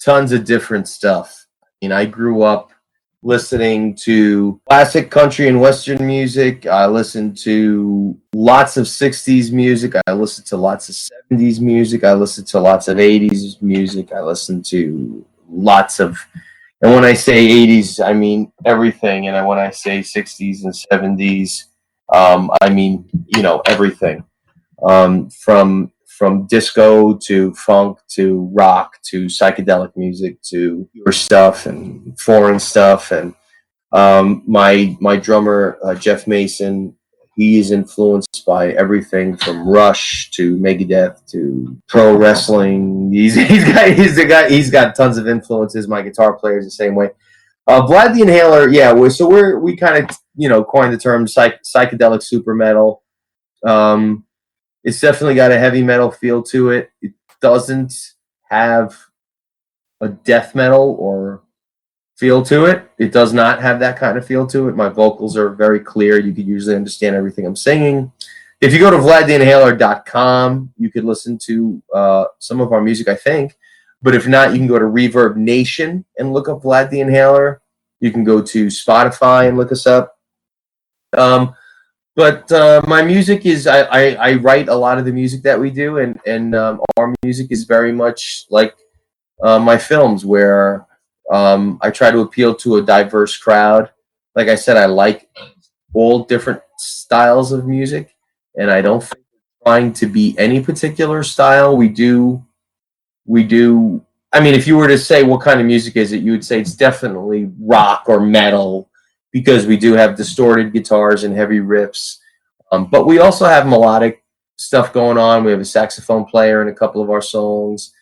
tons of different stuff. I grew up listening to classic country and western music. I listened to lots of 60s music. I listened to lots of 70s music. I listened to lots of 80s music. I listened to lots of, and when I say 80s, I mean everything. And when I say 60s and 70s, I mean, everything. From disco to funk to rock to psychedelic music to your stuff and foreign stuff. And my drummer, Jeff Mason, he is influenced by everything from Rush to Megadeth to pro wrestling. He's got tons of influences. My guitar player is the same way. Vlad the Inhaler, yeah. We kind of coined the term psychedelic super metal. It's definitely got a heavy metal feel to it. It doesn't have a death metal or feel to it. It does not have that kind of feel to it. My vocals are very clear. You could usually understand everything I'm singing. If you go to vladtheinhaler.com, you could listen to some of our music, I think. But if not, you can go to Reverb Nation and look up Vlad the Inhaler. You can go to Spotify and look us up. But my music is, I write a lot of the music that we do, and our music is very much like my films, where I try to appeal to a diverse crowd. Like I said, I like all different styles of music, and I don't think we're trying to be any particular style. We do. I mean, if you were to say what kind of music is it, you would say it's definitely rock or metal, because we do have distorted guitars and heavy riffs. But we also have melodic stuff going on. We have a saxophone player in a couple of our songs.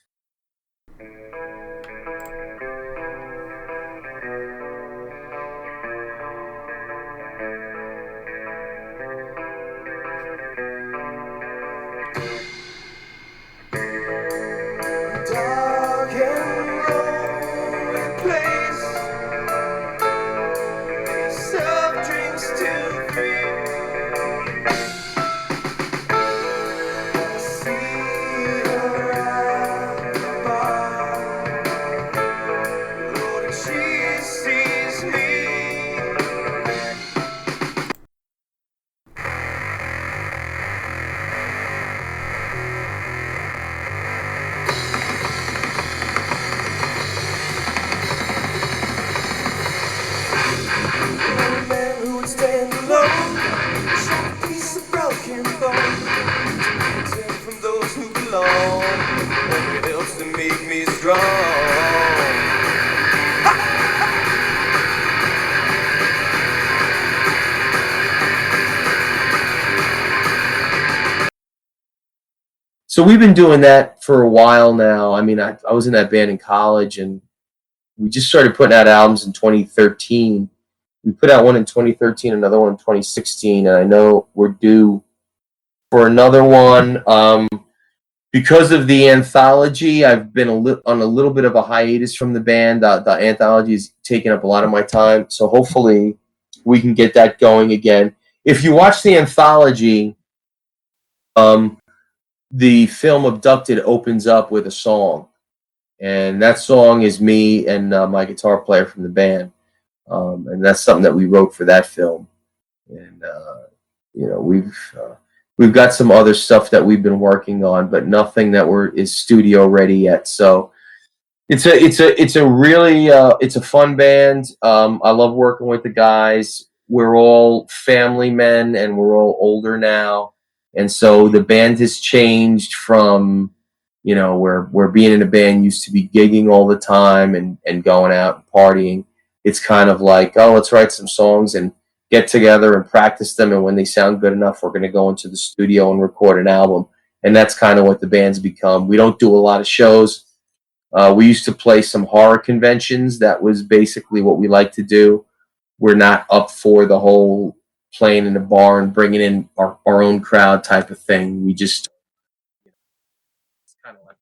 stand alone. Shot a piece of broken bone. Protect from those who belong. Only helps to make me strong. So we've been doing that for a while now. I mean, I was in that band in college, and we just started putting out albums in 2013. We put out one in 2013, another one in 2016, and I know we're due for another one. Because of the anthology, I've been on a little bit of a hiatus from the band. The anthology is taking up a lot of my time, so hopefully we can get that going again. If you watch the anthology, the film Abducted opens up with a song, and that song is me and my guitar player from the band, and that's something that we wrote for that film. And we've got some other stuff that we've been working on, but nothing that is studio ready yet. So it's a really it's a fun band. I love working with the guys. We're all family men, and we're all older now, and so the band has changed from where being in a band used to be gigging all the time and going out and partying. It's kind of like, oh, let's write some songs and get together and practice them, and when they sound good enough, we're going to go into the studio and record an album. And that's kind of what the band's become. We don't do a lot of shows. We used to play some horror conventions. That was basically what we like to do. We're not up for the whole playing in a bar and bringing in our own crowd type of thing. We just, it's kind of like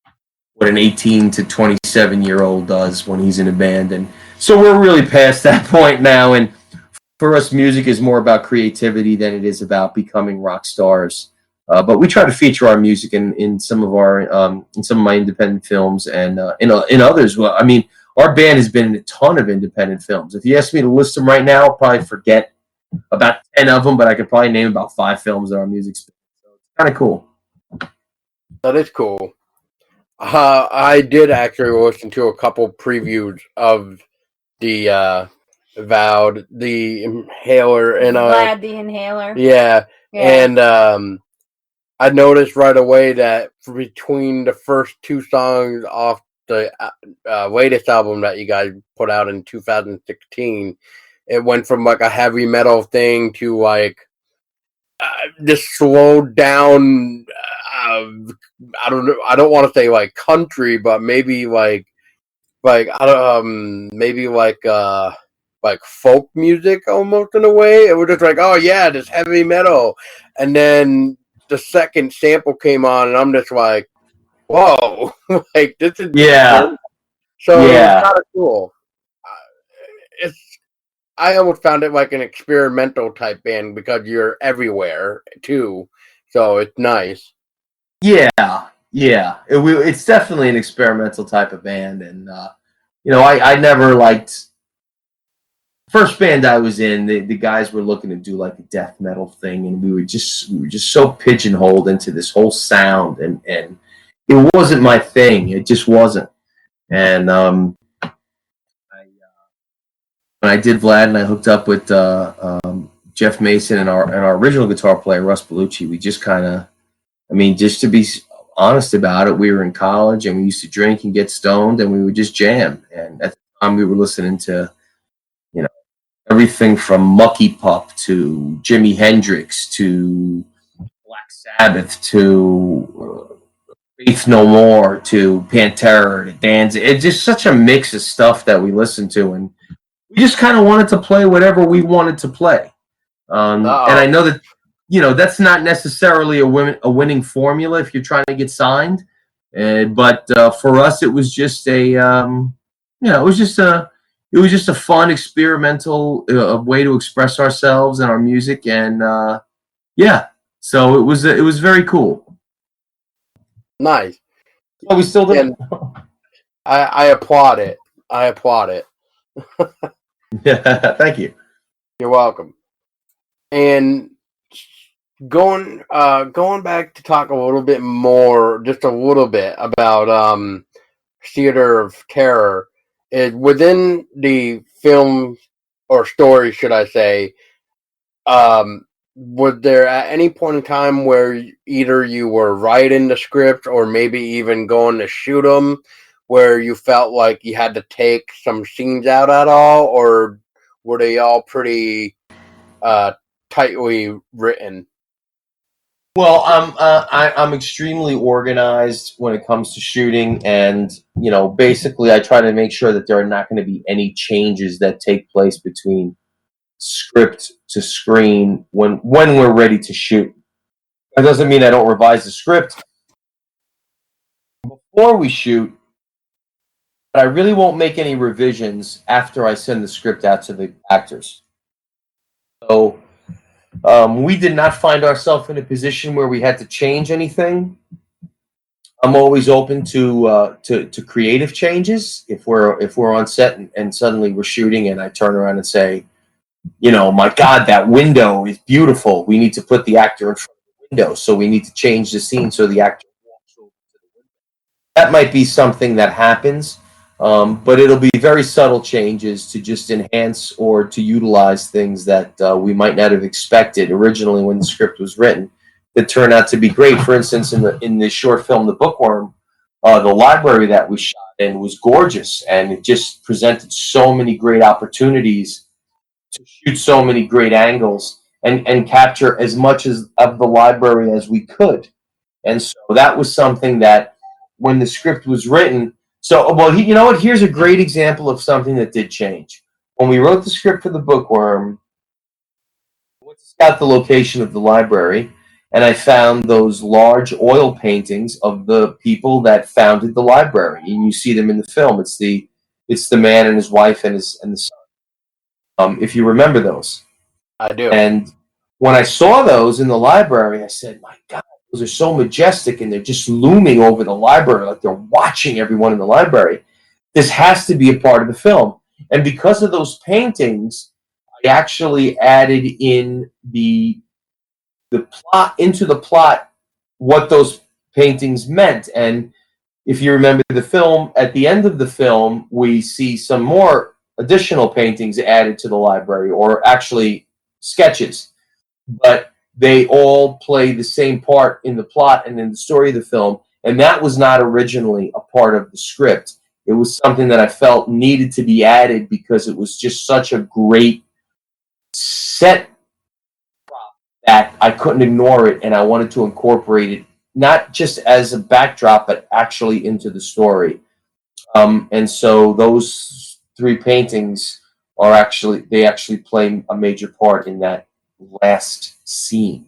what an 18 to 27-year-old does when he's in a band. And so we're really past that point now. And for us, music is more about creativity than it is about becoming rock stars. But we try to feature our music in some of my independent films and in others. Well, I mean, our band has been in a ton of independent films. If you ask me to list them right now, I'll probably forget about 10 of them, but I could probably name about 5 films that our music's been in. So it's kind of cool. That is cool. I did actually listen to a couple previews of the Vowed, the Inhaler, and Vlad the Inhaler. Yeah. And I noticed right away that between the first 2 songs off the latest album that you guys put out in 2016, it went from like a heavy metal thing to like this slowed down. I don't know. I don't want to say like country, but maybe like maybe like folk music almost in a way. It was just like, oh yeah, this heavy metal, and then the second sample came on, and I'm just like, whoa, like this is different. So it was kind of cool. I almost found it like an experimental type band because you're everywhere too, so it's nice. Yeah. It's definitely an experimental type of band, and I never liked. First band I was in, the guys were looking to do like a death metal thing, and we were just so pigeonholed into this whole sound, and it wasn't my thing. It just wasn't. And when I did Vlad and I hooked up with Jeff Mason and our original guitar player Russ Bellucci, we just kind of, just to be honest about it, we were in college and we used to drink and get stoned, and we would just jam. And at the time, we were listening to everything from Mucky Pup to Jimi Hendrix to Black Sabbath to Faith No More to Pantera to Danzig. It's just such a mix of stuff that we listened to, and we just kind of wanted to play whatever we wanted to play. And I know that that's not necessarily a winning formula if you're trying to get signed, but for us it was just it was just a fun experimental way to express ourselves and our music, and so it was very cool. Nice. Well, we still do. I applaud it. Yeah, thank you. You're welcome. And going back to talk a little bit more, just a little bit about Theater of Terror. Within the film or story, should I say, was there at any point in time where either you were writing the script or maybe even going to shoot them, where you felt like you had to take some scenes out at all, or were they all pretty tightly written? Well, I'm extremely organized when it comes to shooting, and basically, I try to make sure that there are not going to be any changes that take place between script to screen when we're ready to shoot. That doesn't mean I don't revise the script before we shoot, but I really won't make any revisions after I send the script out to the actors. So we did not find ourselves in a position where we had to change anything. I'm always open to creative changes. If we're on set and suddenly we're shooting, and I turn around and say, my God, that window is beautiful. We need to put the actor in front of the window, so we need to change the scene so the actor walks over to the window. That might be something that happens, but it'll be very subtle changes to just enhance or to utilize things that we might not have expected originally when the script was written that turn out to be great. For instance, in the short film, The Bookworm, the library that we shot in was gorgeous, and it just presented so many great opportunities to shoot so many great angles and capture as much of the library as we could. And so that was something that when the script was written, you know what? Here's a great example of something that did change. When we wrote the script for The Bookworm, I went to scout the location of the library, and I found those large oil paintings of the people that founded the library. And you see them in the film. It's the man and his wife and the son. If you remember those. I do. And when I saw those in the library, I said, my God, those are so majestic, and they're just looming over the library like they're watching everyone in the library. This has to be a part of the film. And because of those paintings, I actually added in the plot into the plot what those paintings meant. And if you remember the film, at the end of the film, we see some more additional paintings added to the library, or actually sketches, but they all play the same part in the plot and in the story of the film. And that was not originally a part of the script. It was something that I felt needed to be added because it was just such a great set prop that I couldn't ignore it, and I wanted to incorporate it not just as a backdrop, but actually into the story. And so those three paintings they actually play a major part in that last scene.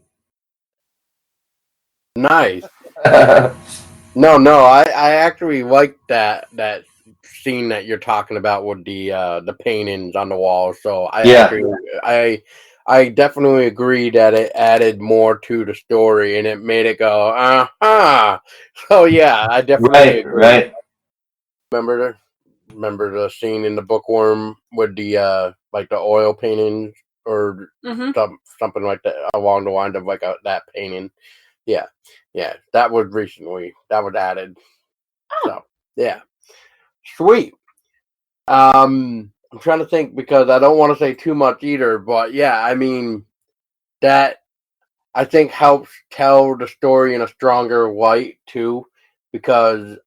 Nice. No, I actually like that scene that you're talking about with the paintings on the wall. So I definitely agree that it added more to the story and it made it go, uh-huh. So yeah, I definitely agree. Right. Remember the scene in The Bookworm with the like the oil paintings or something like that along the lines of like that painting. Yeah, that was recently that was added. So yeah, sweet. I'm trying to think because I don't want to say too much either, but yeah, I mean that I think helps tell the story in a stronger light too, because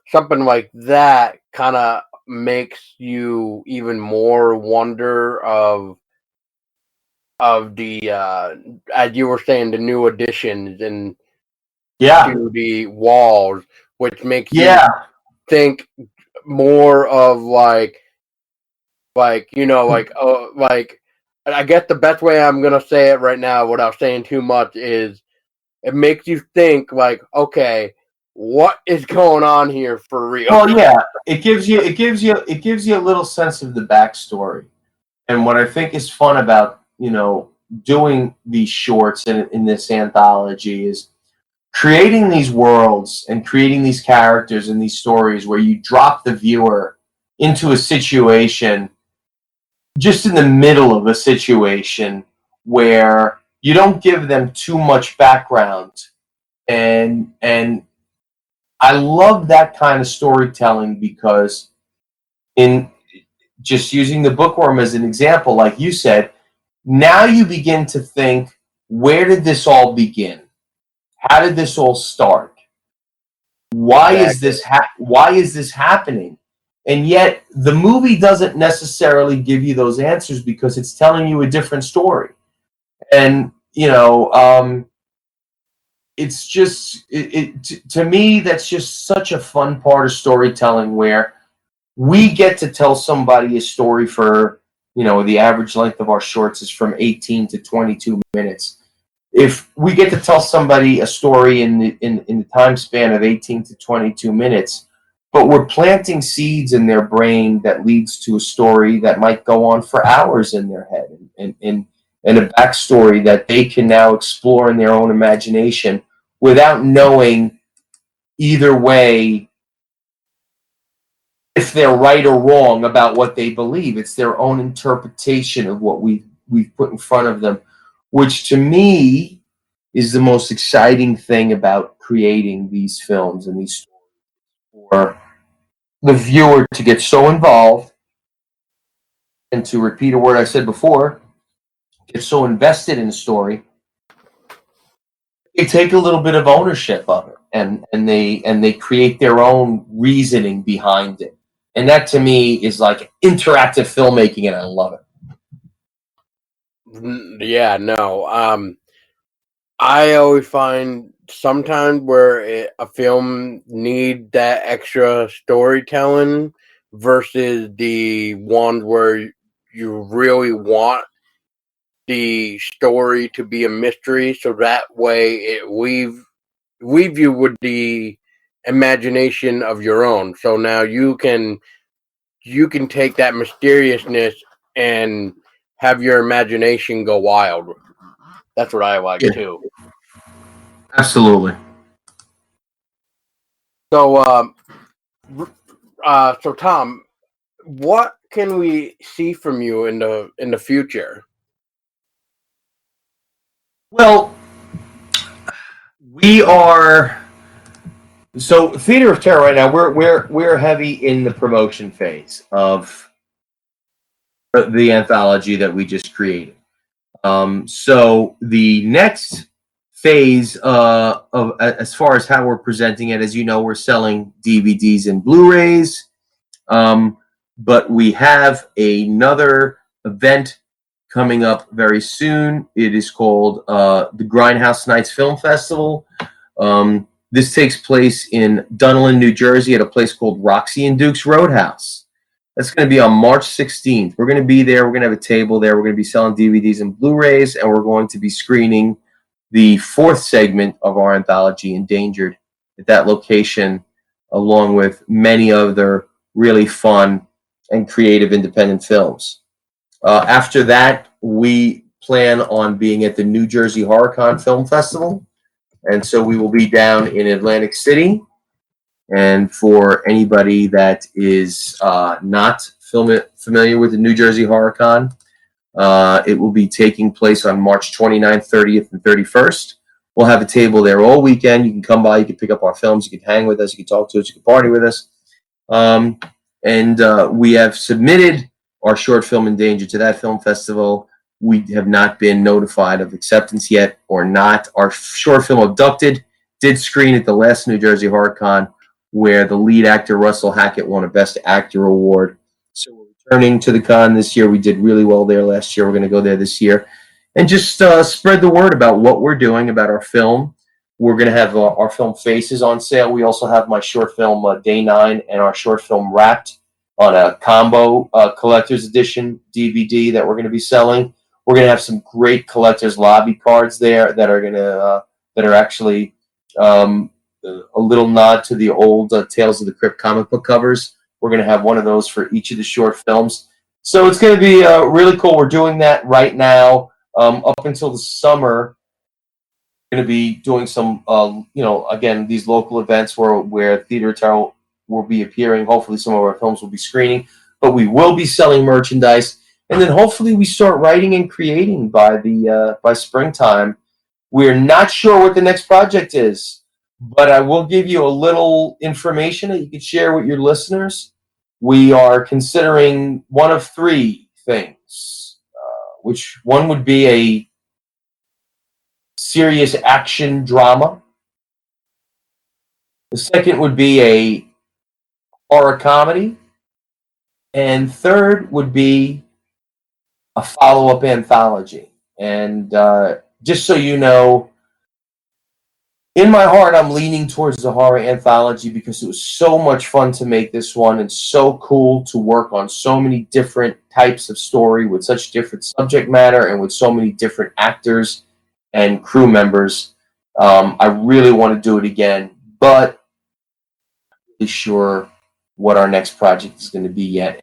something like that kind of makes you even more wonder of the as you were saying, the new additions and to the walls, which makes you think more of like I guess the best way I'm gonna say it right now without saying too much is it makes you think like, okay, what is going on here for real? Well, yeah, it gives you a little sense of the backstory. And what I think is fun about doing these shorts in this anthology is creating these worlds and creating these characters and these stories where you drop the viewer into a situation, just in the middle of a situation where you don't give them too much background. And I love that kind of storytelling because in just using The Bookworm as an example, like you said, Now you begin to think, where did this all begin? How did this all start? Why is this happening? And yet the movie doesn't necessarily give you those answers because it's telling you a different story. And it's just to me, that's just such a fun part of storytelling, where we get to tell somebody a story for, the average length of our shorts is from 18 to 22 minutes. If we get to tell somebody a story in the time span of 18 to 22 minutes, but we're planting seeds in their brain that leads to a story that might go on for hours in their head, and a backstory that they can now explore in their own imagination without knowing either way if they're right or wrong about what they believe. It's their own interpretation of what we've put in front of them, which to me is the most exciting thing about creating these films and these stories, for the viewer to get so involved, and, to repeat a word I said before, get so invested in the story, they take a little bit of ownership of it, and they create their own reasoning behind it. And that to me is like interactive filmmaking, and I love it. Yeah, no. I always find sometimes where a film need that extra storytelling versus the ones where you really want the story to be a mystery, so that way it weave you with the imagination of your own. So now you can take that mysteriousness and have your imagination go wild. That's what I like too. Absolutely. So, so Tom, what can we see from you in the future? Well, we are. So, Theater of Terror right now, we're heavy in the promotion phase of the anthology that we just created. So the next phase of as far as how we're presenting it, as you know, we're selling DVDs and Blu-rays, but we have another event coming up very soon. It is called the Grindhouse Nights Film Festival. This takes place in Dunellen, New Jersey, at a place called Roxy and Duke's Roadhouse. That's going to be on March 16th. We're going to be there. We're going to have a table there. We're going to be selling DVDs and Blu-rays, and we're going to be screening the fourth segment of our anthology, Endangered, at that location, along with many other really fun and creative independent films. After that, we plan on being at the New Jersey HorrorCon Film Festival, and so we will be down in Atlantic City. And for anybody that is not familiar with the New Jersey HorrorCon, it will be taking place on March 29th, 30th, and 31st. We'll have a table there all weekend. You can come by, you can pick up our films, you can hang with us, you can talk to us, you can party with us. And we have submitted our short film Endangered to that film festival. We have not been notified of acceptance yet or not. Our short film Abducted did screen at the last New Jersey HorrorCon, where the lead actor Russell Hackett won a Best Actor award. So we're returning to the con this year. We did really well there last year. We're going to go there this year, and just spread the word about what we're doing, about our film. We're going to have our film Faces on sale. We also have my short film Day 9 and our short film Wrapped on a combo collector's edition DVD that we're going to be selling. We're going to have some great collector's lobby cards there that are going to that are actually a little nod to the old Tales of the Crypt comic book covers. We're going to have one of those for each of the short films. So it's going to be really cool. We're doing that right now. Up until the summer, we're going to be doing some, again, these local events where Theater of Terror will be appearing. Hopefully some of our films will be screening. But we will be selling merchandise. And then hopefully we start writing and creating by springtime. We're not sure what the next project is, but I will give you a little information that you can share with your listeners. We are considering one of three things. which one would be a serious action drama. The second would be a horror comedy. And third would be a follow-up anthology. And just so you know, in my heart, I'm leaning towards the horror anthology because it was so much fun to make this one and so cool to work on so many different types of story with such different subject matter and with so many different actors and crew members. I really want to do it again, but I'm not really sure what our next project is going to be yet.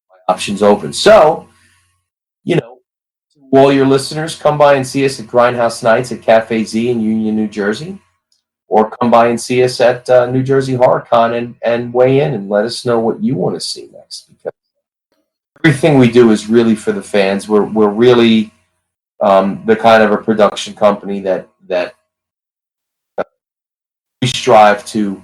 My options open. So, you know, to all your listeners, come by and see us at Grindhouse Nights at Cafe Z in Union, New Jersey. Or come by and see us at New Jersey Horror Con and weigh in and let us know what you want to see next. Because everything we do is really for the fans. We're really the kind of a production company that we strive to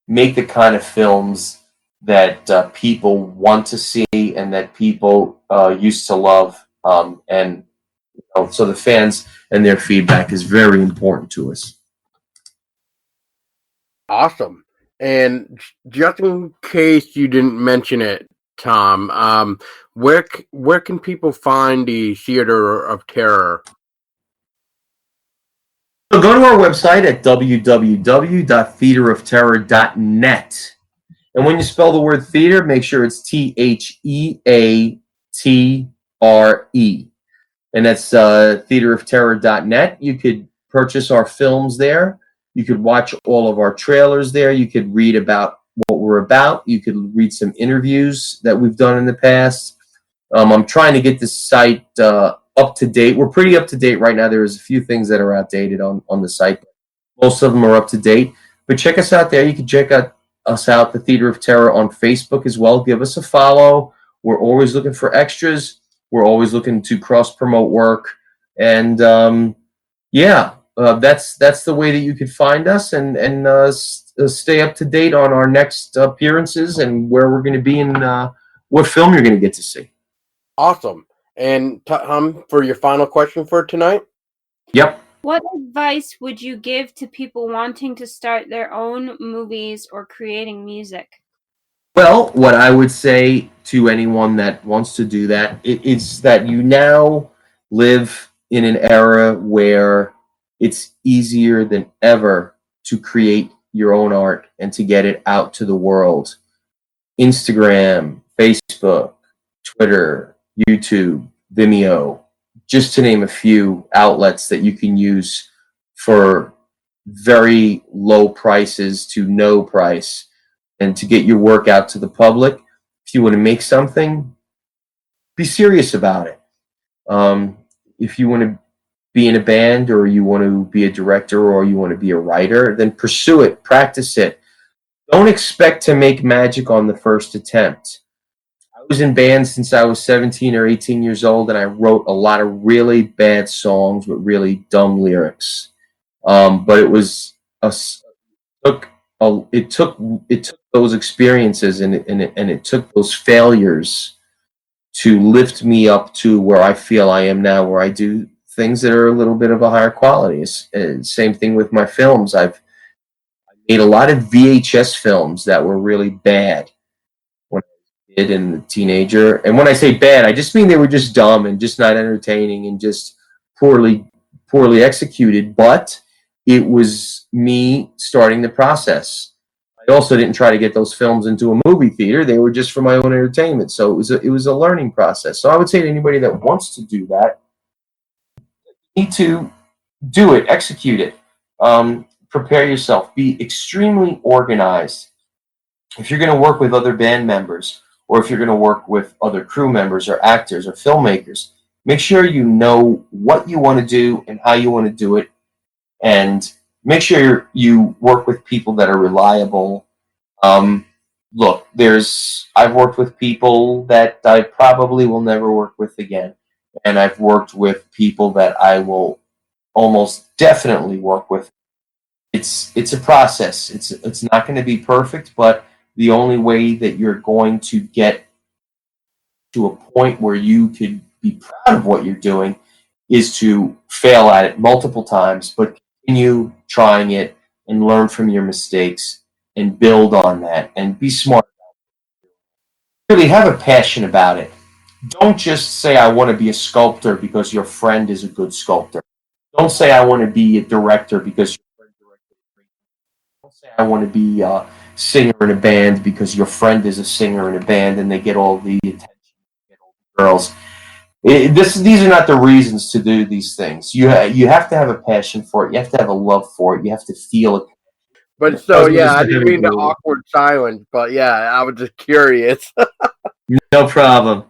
make the kind of films that people want to see and that people used to love. And so the fans and their feedback is very important to us. Awesome. And just in case you didn't mention it, Tom, where can people find the Theater of Terror? So go to our website at www.theaterofterror.net. And when you spell the word theater, make sure it's TheaTre. And that's theaterofterror.net. You could purchase our films there. You could watch all of our trailers there. You could read about what we're about. You could read some interviews that we've done in the past. I'm trying to get the site up to date. We're pretty up to date right now. There's a few things that are outdated on the site. Most of them are up to date. But check us out there. You can check us out, the Theater of Terror, on Facebook as well. Give us a follow. We're always looking for extras. We're always looking to cross-promote work. And, that's the way that you could find us and stay up to date on our next appearances and where we're going to be and what film you're going to get to see. Awesome. And Tom, for your final question for tonight? Yep. What advice would you give to people wanting to start their own movies or creating music? Well, what I would say to anyone that wants to do that is that you now live in an era where it's easier than ever to create your own art and to get it out to the world. Instagram, Facebook, Twitter, YouTube, Vimeo, just to name a few outlets that you can use for very low prices to no price and to get your work out to the public. If you want to make something, be serious about it. If you want to be in a band or you want to be a director or you want to be a writer, then pursue it, practice it. Don't expect to make magic on the first attempt. I was in bands since I was 17 or 18 years old, and I wrote a lot of really bad songs with really dumb lyrics. But it took those experiences and it took those failures to lift me up to where I feel I am now, where I do things that are a little bit of a higher quality. Same thing with my films. I've made a lot of VHS films that were really bad when I did in the teenager. And when I say bad, I just mean they were just dumb and just not entertaining and just poorly executed. But it was me starting the process. I also didn't try to get those films into a movie theater. They were just for my own entertainment. So it was a learning process. So I would say to anybody that wants to do that, you need to do it, execute it. Prepare yourself. Be extremely organized. If you're going to work with other band members or if you're going to work with other crew members or actors or filmmakers, make sure you know what you want to do and how you want to do it. And make sure you work with people that are reliable. Look, I've worked with people that I probably will never work with again. And I've worked with people that I will almost definitely work with. It's a process. It's not going to be perfect, but the only way that you're going to get to a point where you could be proud of what you're doing is to fail at it multiple times, but continue trying it and learn from your mistakes and build on that and be smart. Really have a passion about it. Don't just say, I want to be a sculptor because your friend is a good sculptor. Don't say, I want to be a director because your friend directed a great movie. Don't say, I want to be a singer in a band because your friend is a singer in a band and they get all the attention, get all the girls. These are not the reasons to do these things. You have to have a passion for it. You have to have a love for it. You have to feel it. But so yeah, I didn't mean the awkward silence, but yeah, I was just curious. No problem.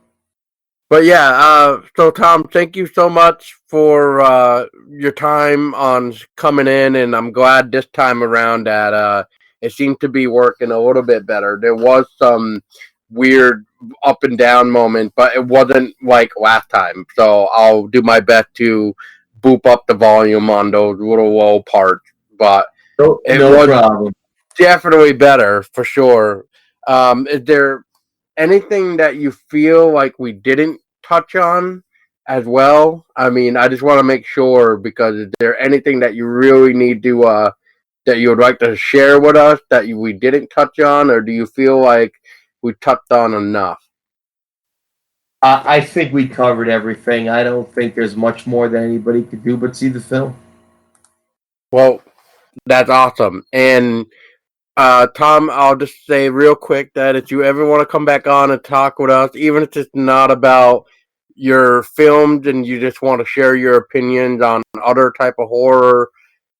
But yeah, so Tom, thank you so much for your time on coming in, and I'm glad this time around that it seemed to be working a little bit better. There was some weird up and down moment, but it wasn't like last time. So I'll do my best to boop up the volume on those little low parts. But it was problem. definitely better for sure. Is there anything that you feel like we didn't touch on as well? I mean, I just want to make sure, because is there anything that you really need to that you would like to share with us that we didn't touch on, or do you feel like we touched on enough? I think we covered everything. I don't think there's much more that anybody could do but see the film. Well, that's awesome. And Tom, I'll just say real quick that if you ever want to come back on and talk with us, even if it's not about your films and you just want to share your opinions on other type of horror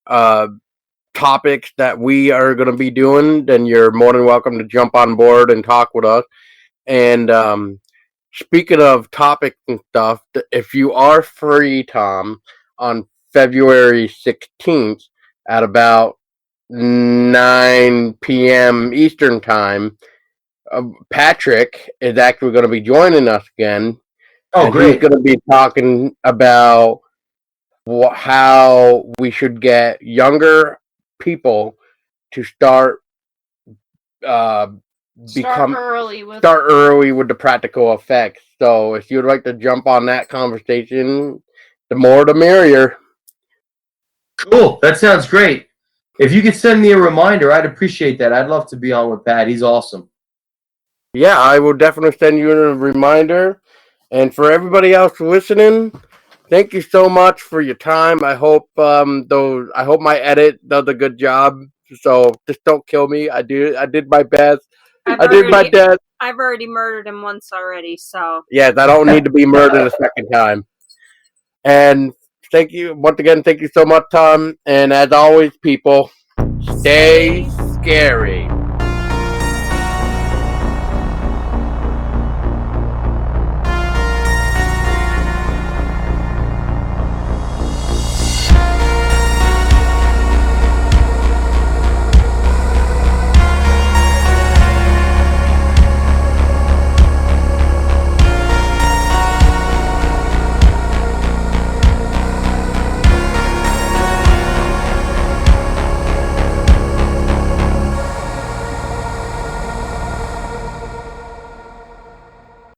uh, topics that we are going to be doing, then you're more than welcome to jump on board and talk with us. And speaking of topics and stuff, if you are free, Tom, on February 16th at about 9 p.m. Eastern Time, Patrick is actually going to be joining us again. Oh, and great. He's going to be talking about how we should get younger people to start Start early with the practical effects. So if you'd like to jump on that conversation, the more the merrier. Cool. That sounds great. If you could send me a reminder, I'd appreciate that. I'd love to be on with Pat. He's awesome. Yeah, I will definitely send you a reminder. And for everybody else listening, thank you so much for your time. I hope I hope my edit does a good job. So just don't kill me. I did my best. I did my best. I've already murdered him once already, so Yes, I don't need to be murdered a second time. And thank you once again. Thank you so much, Tom. And as always, people, stay scary.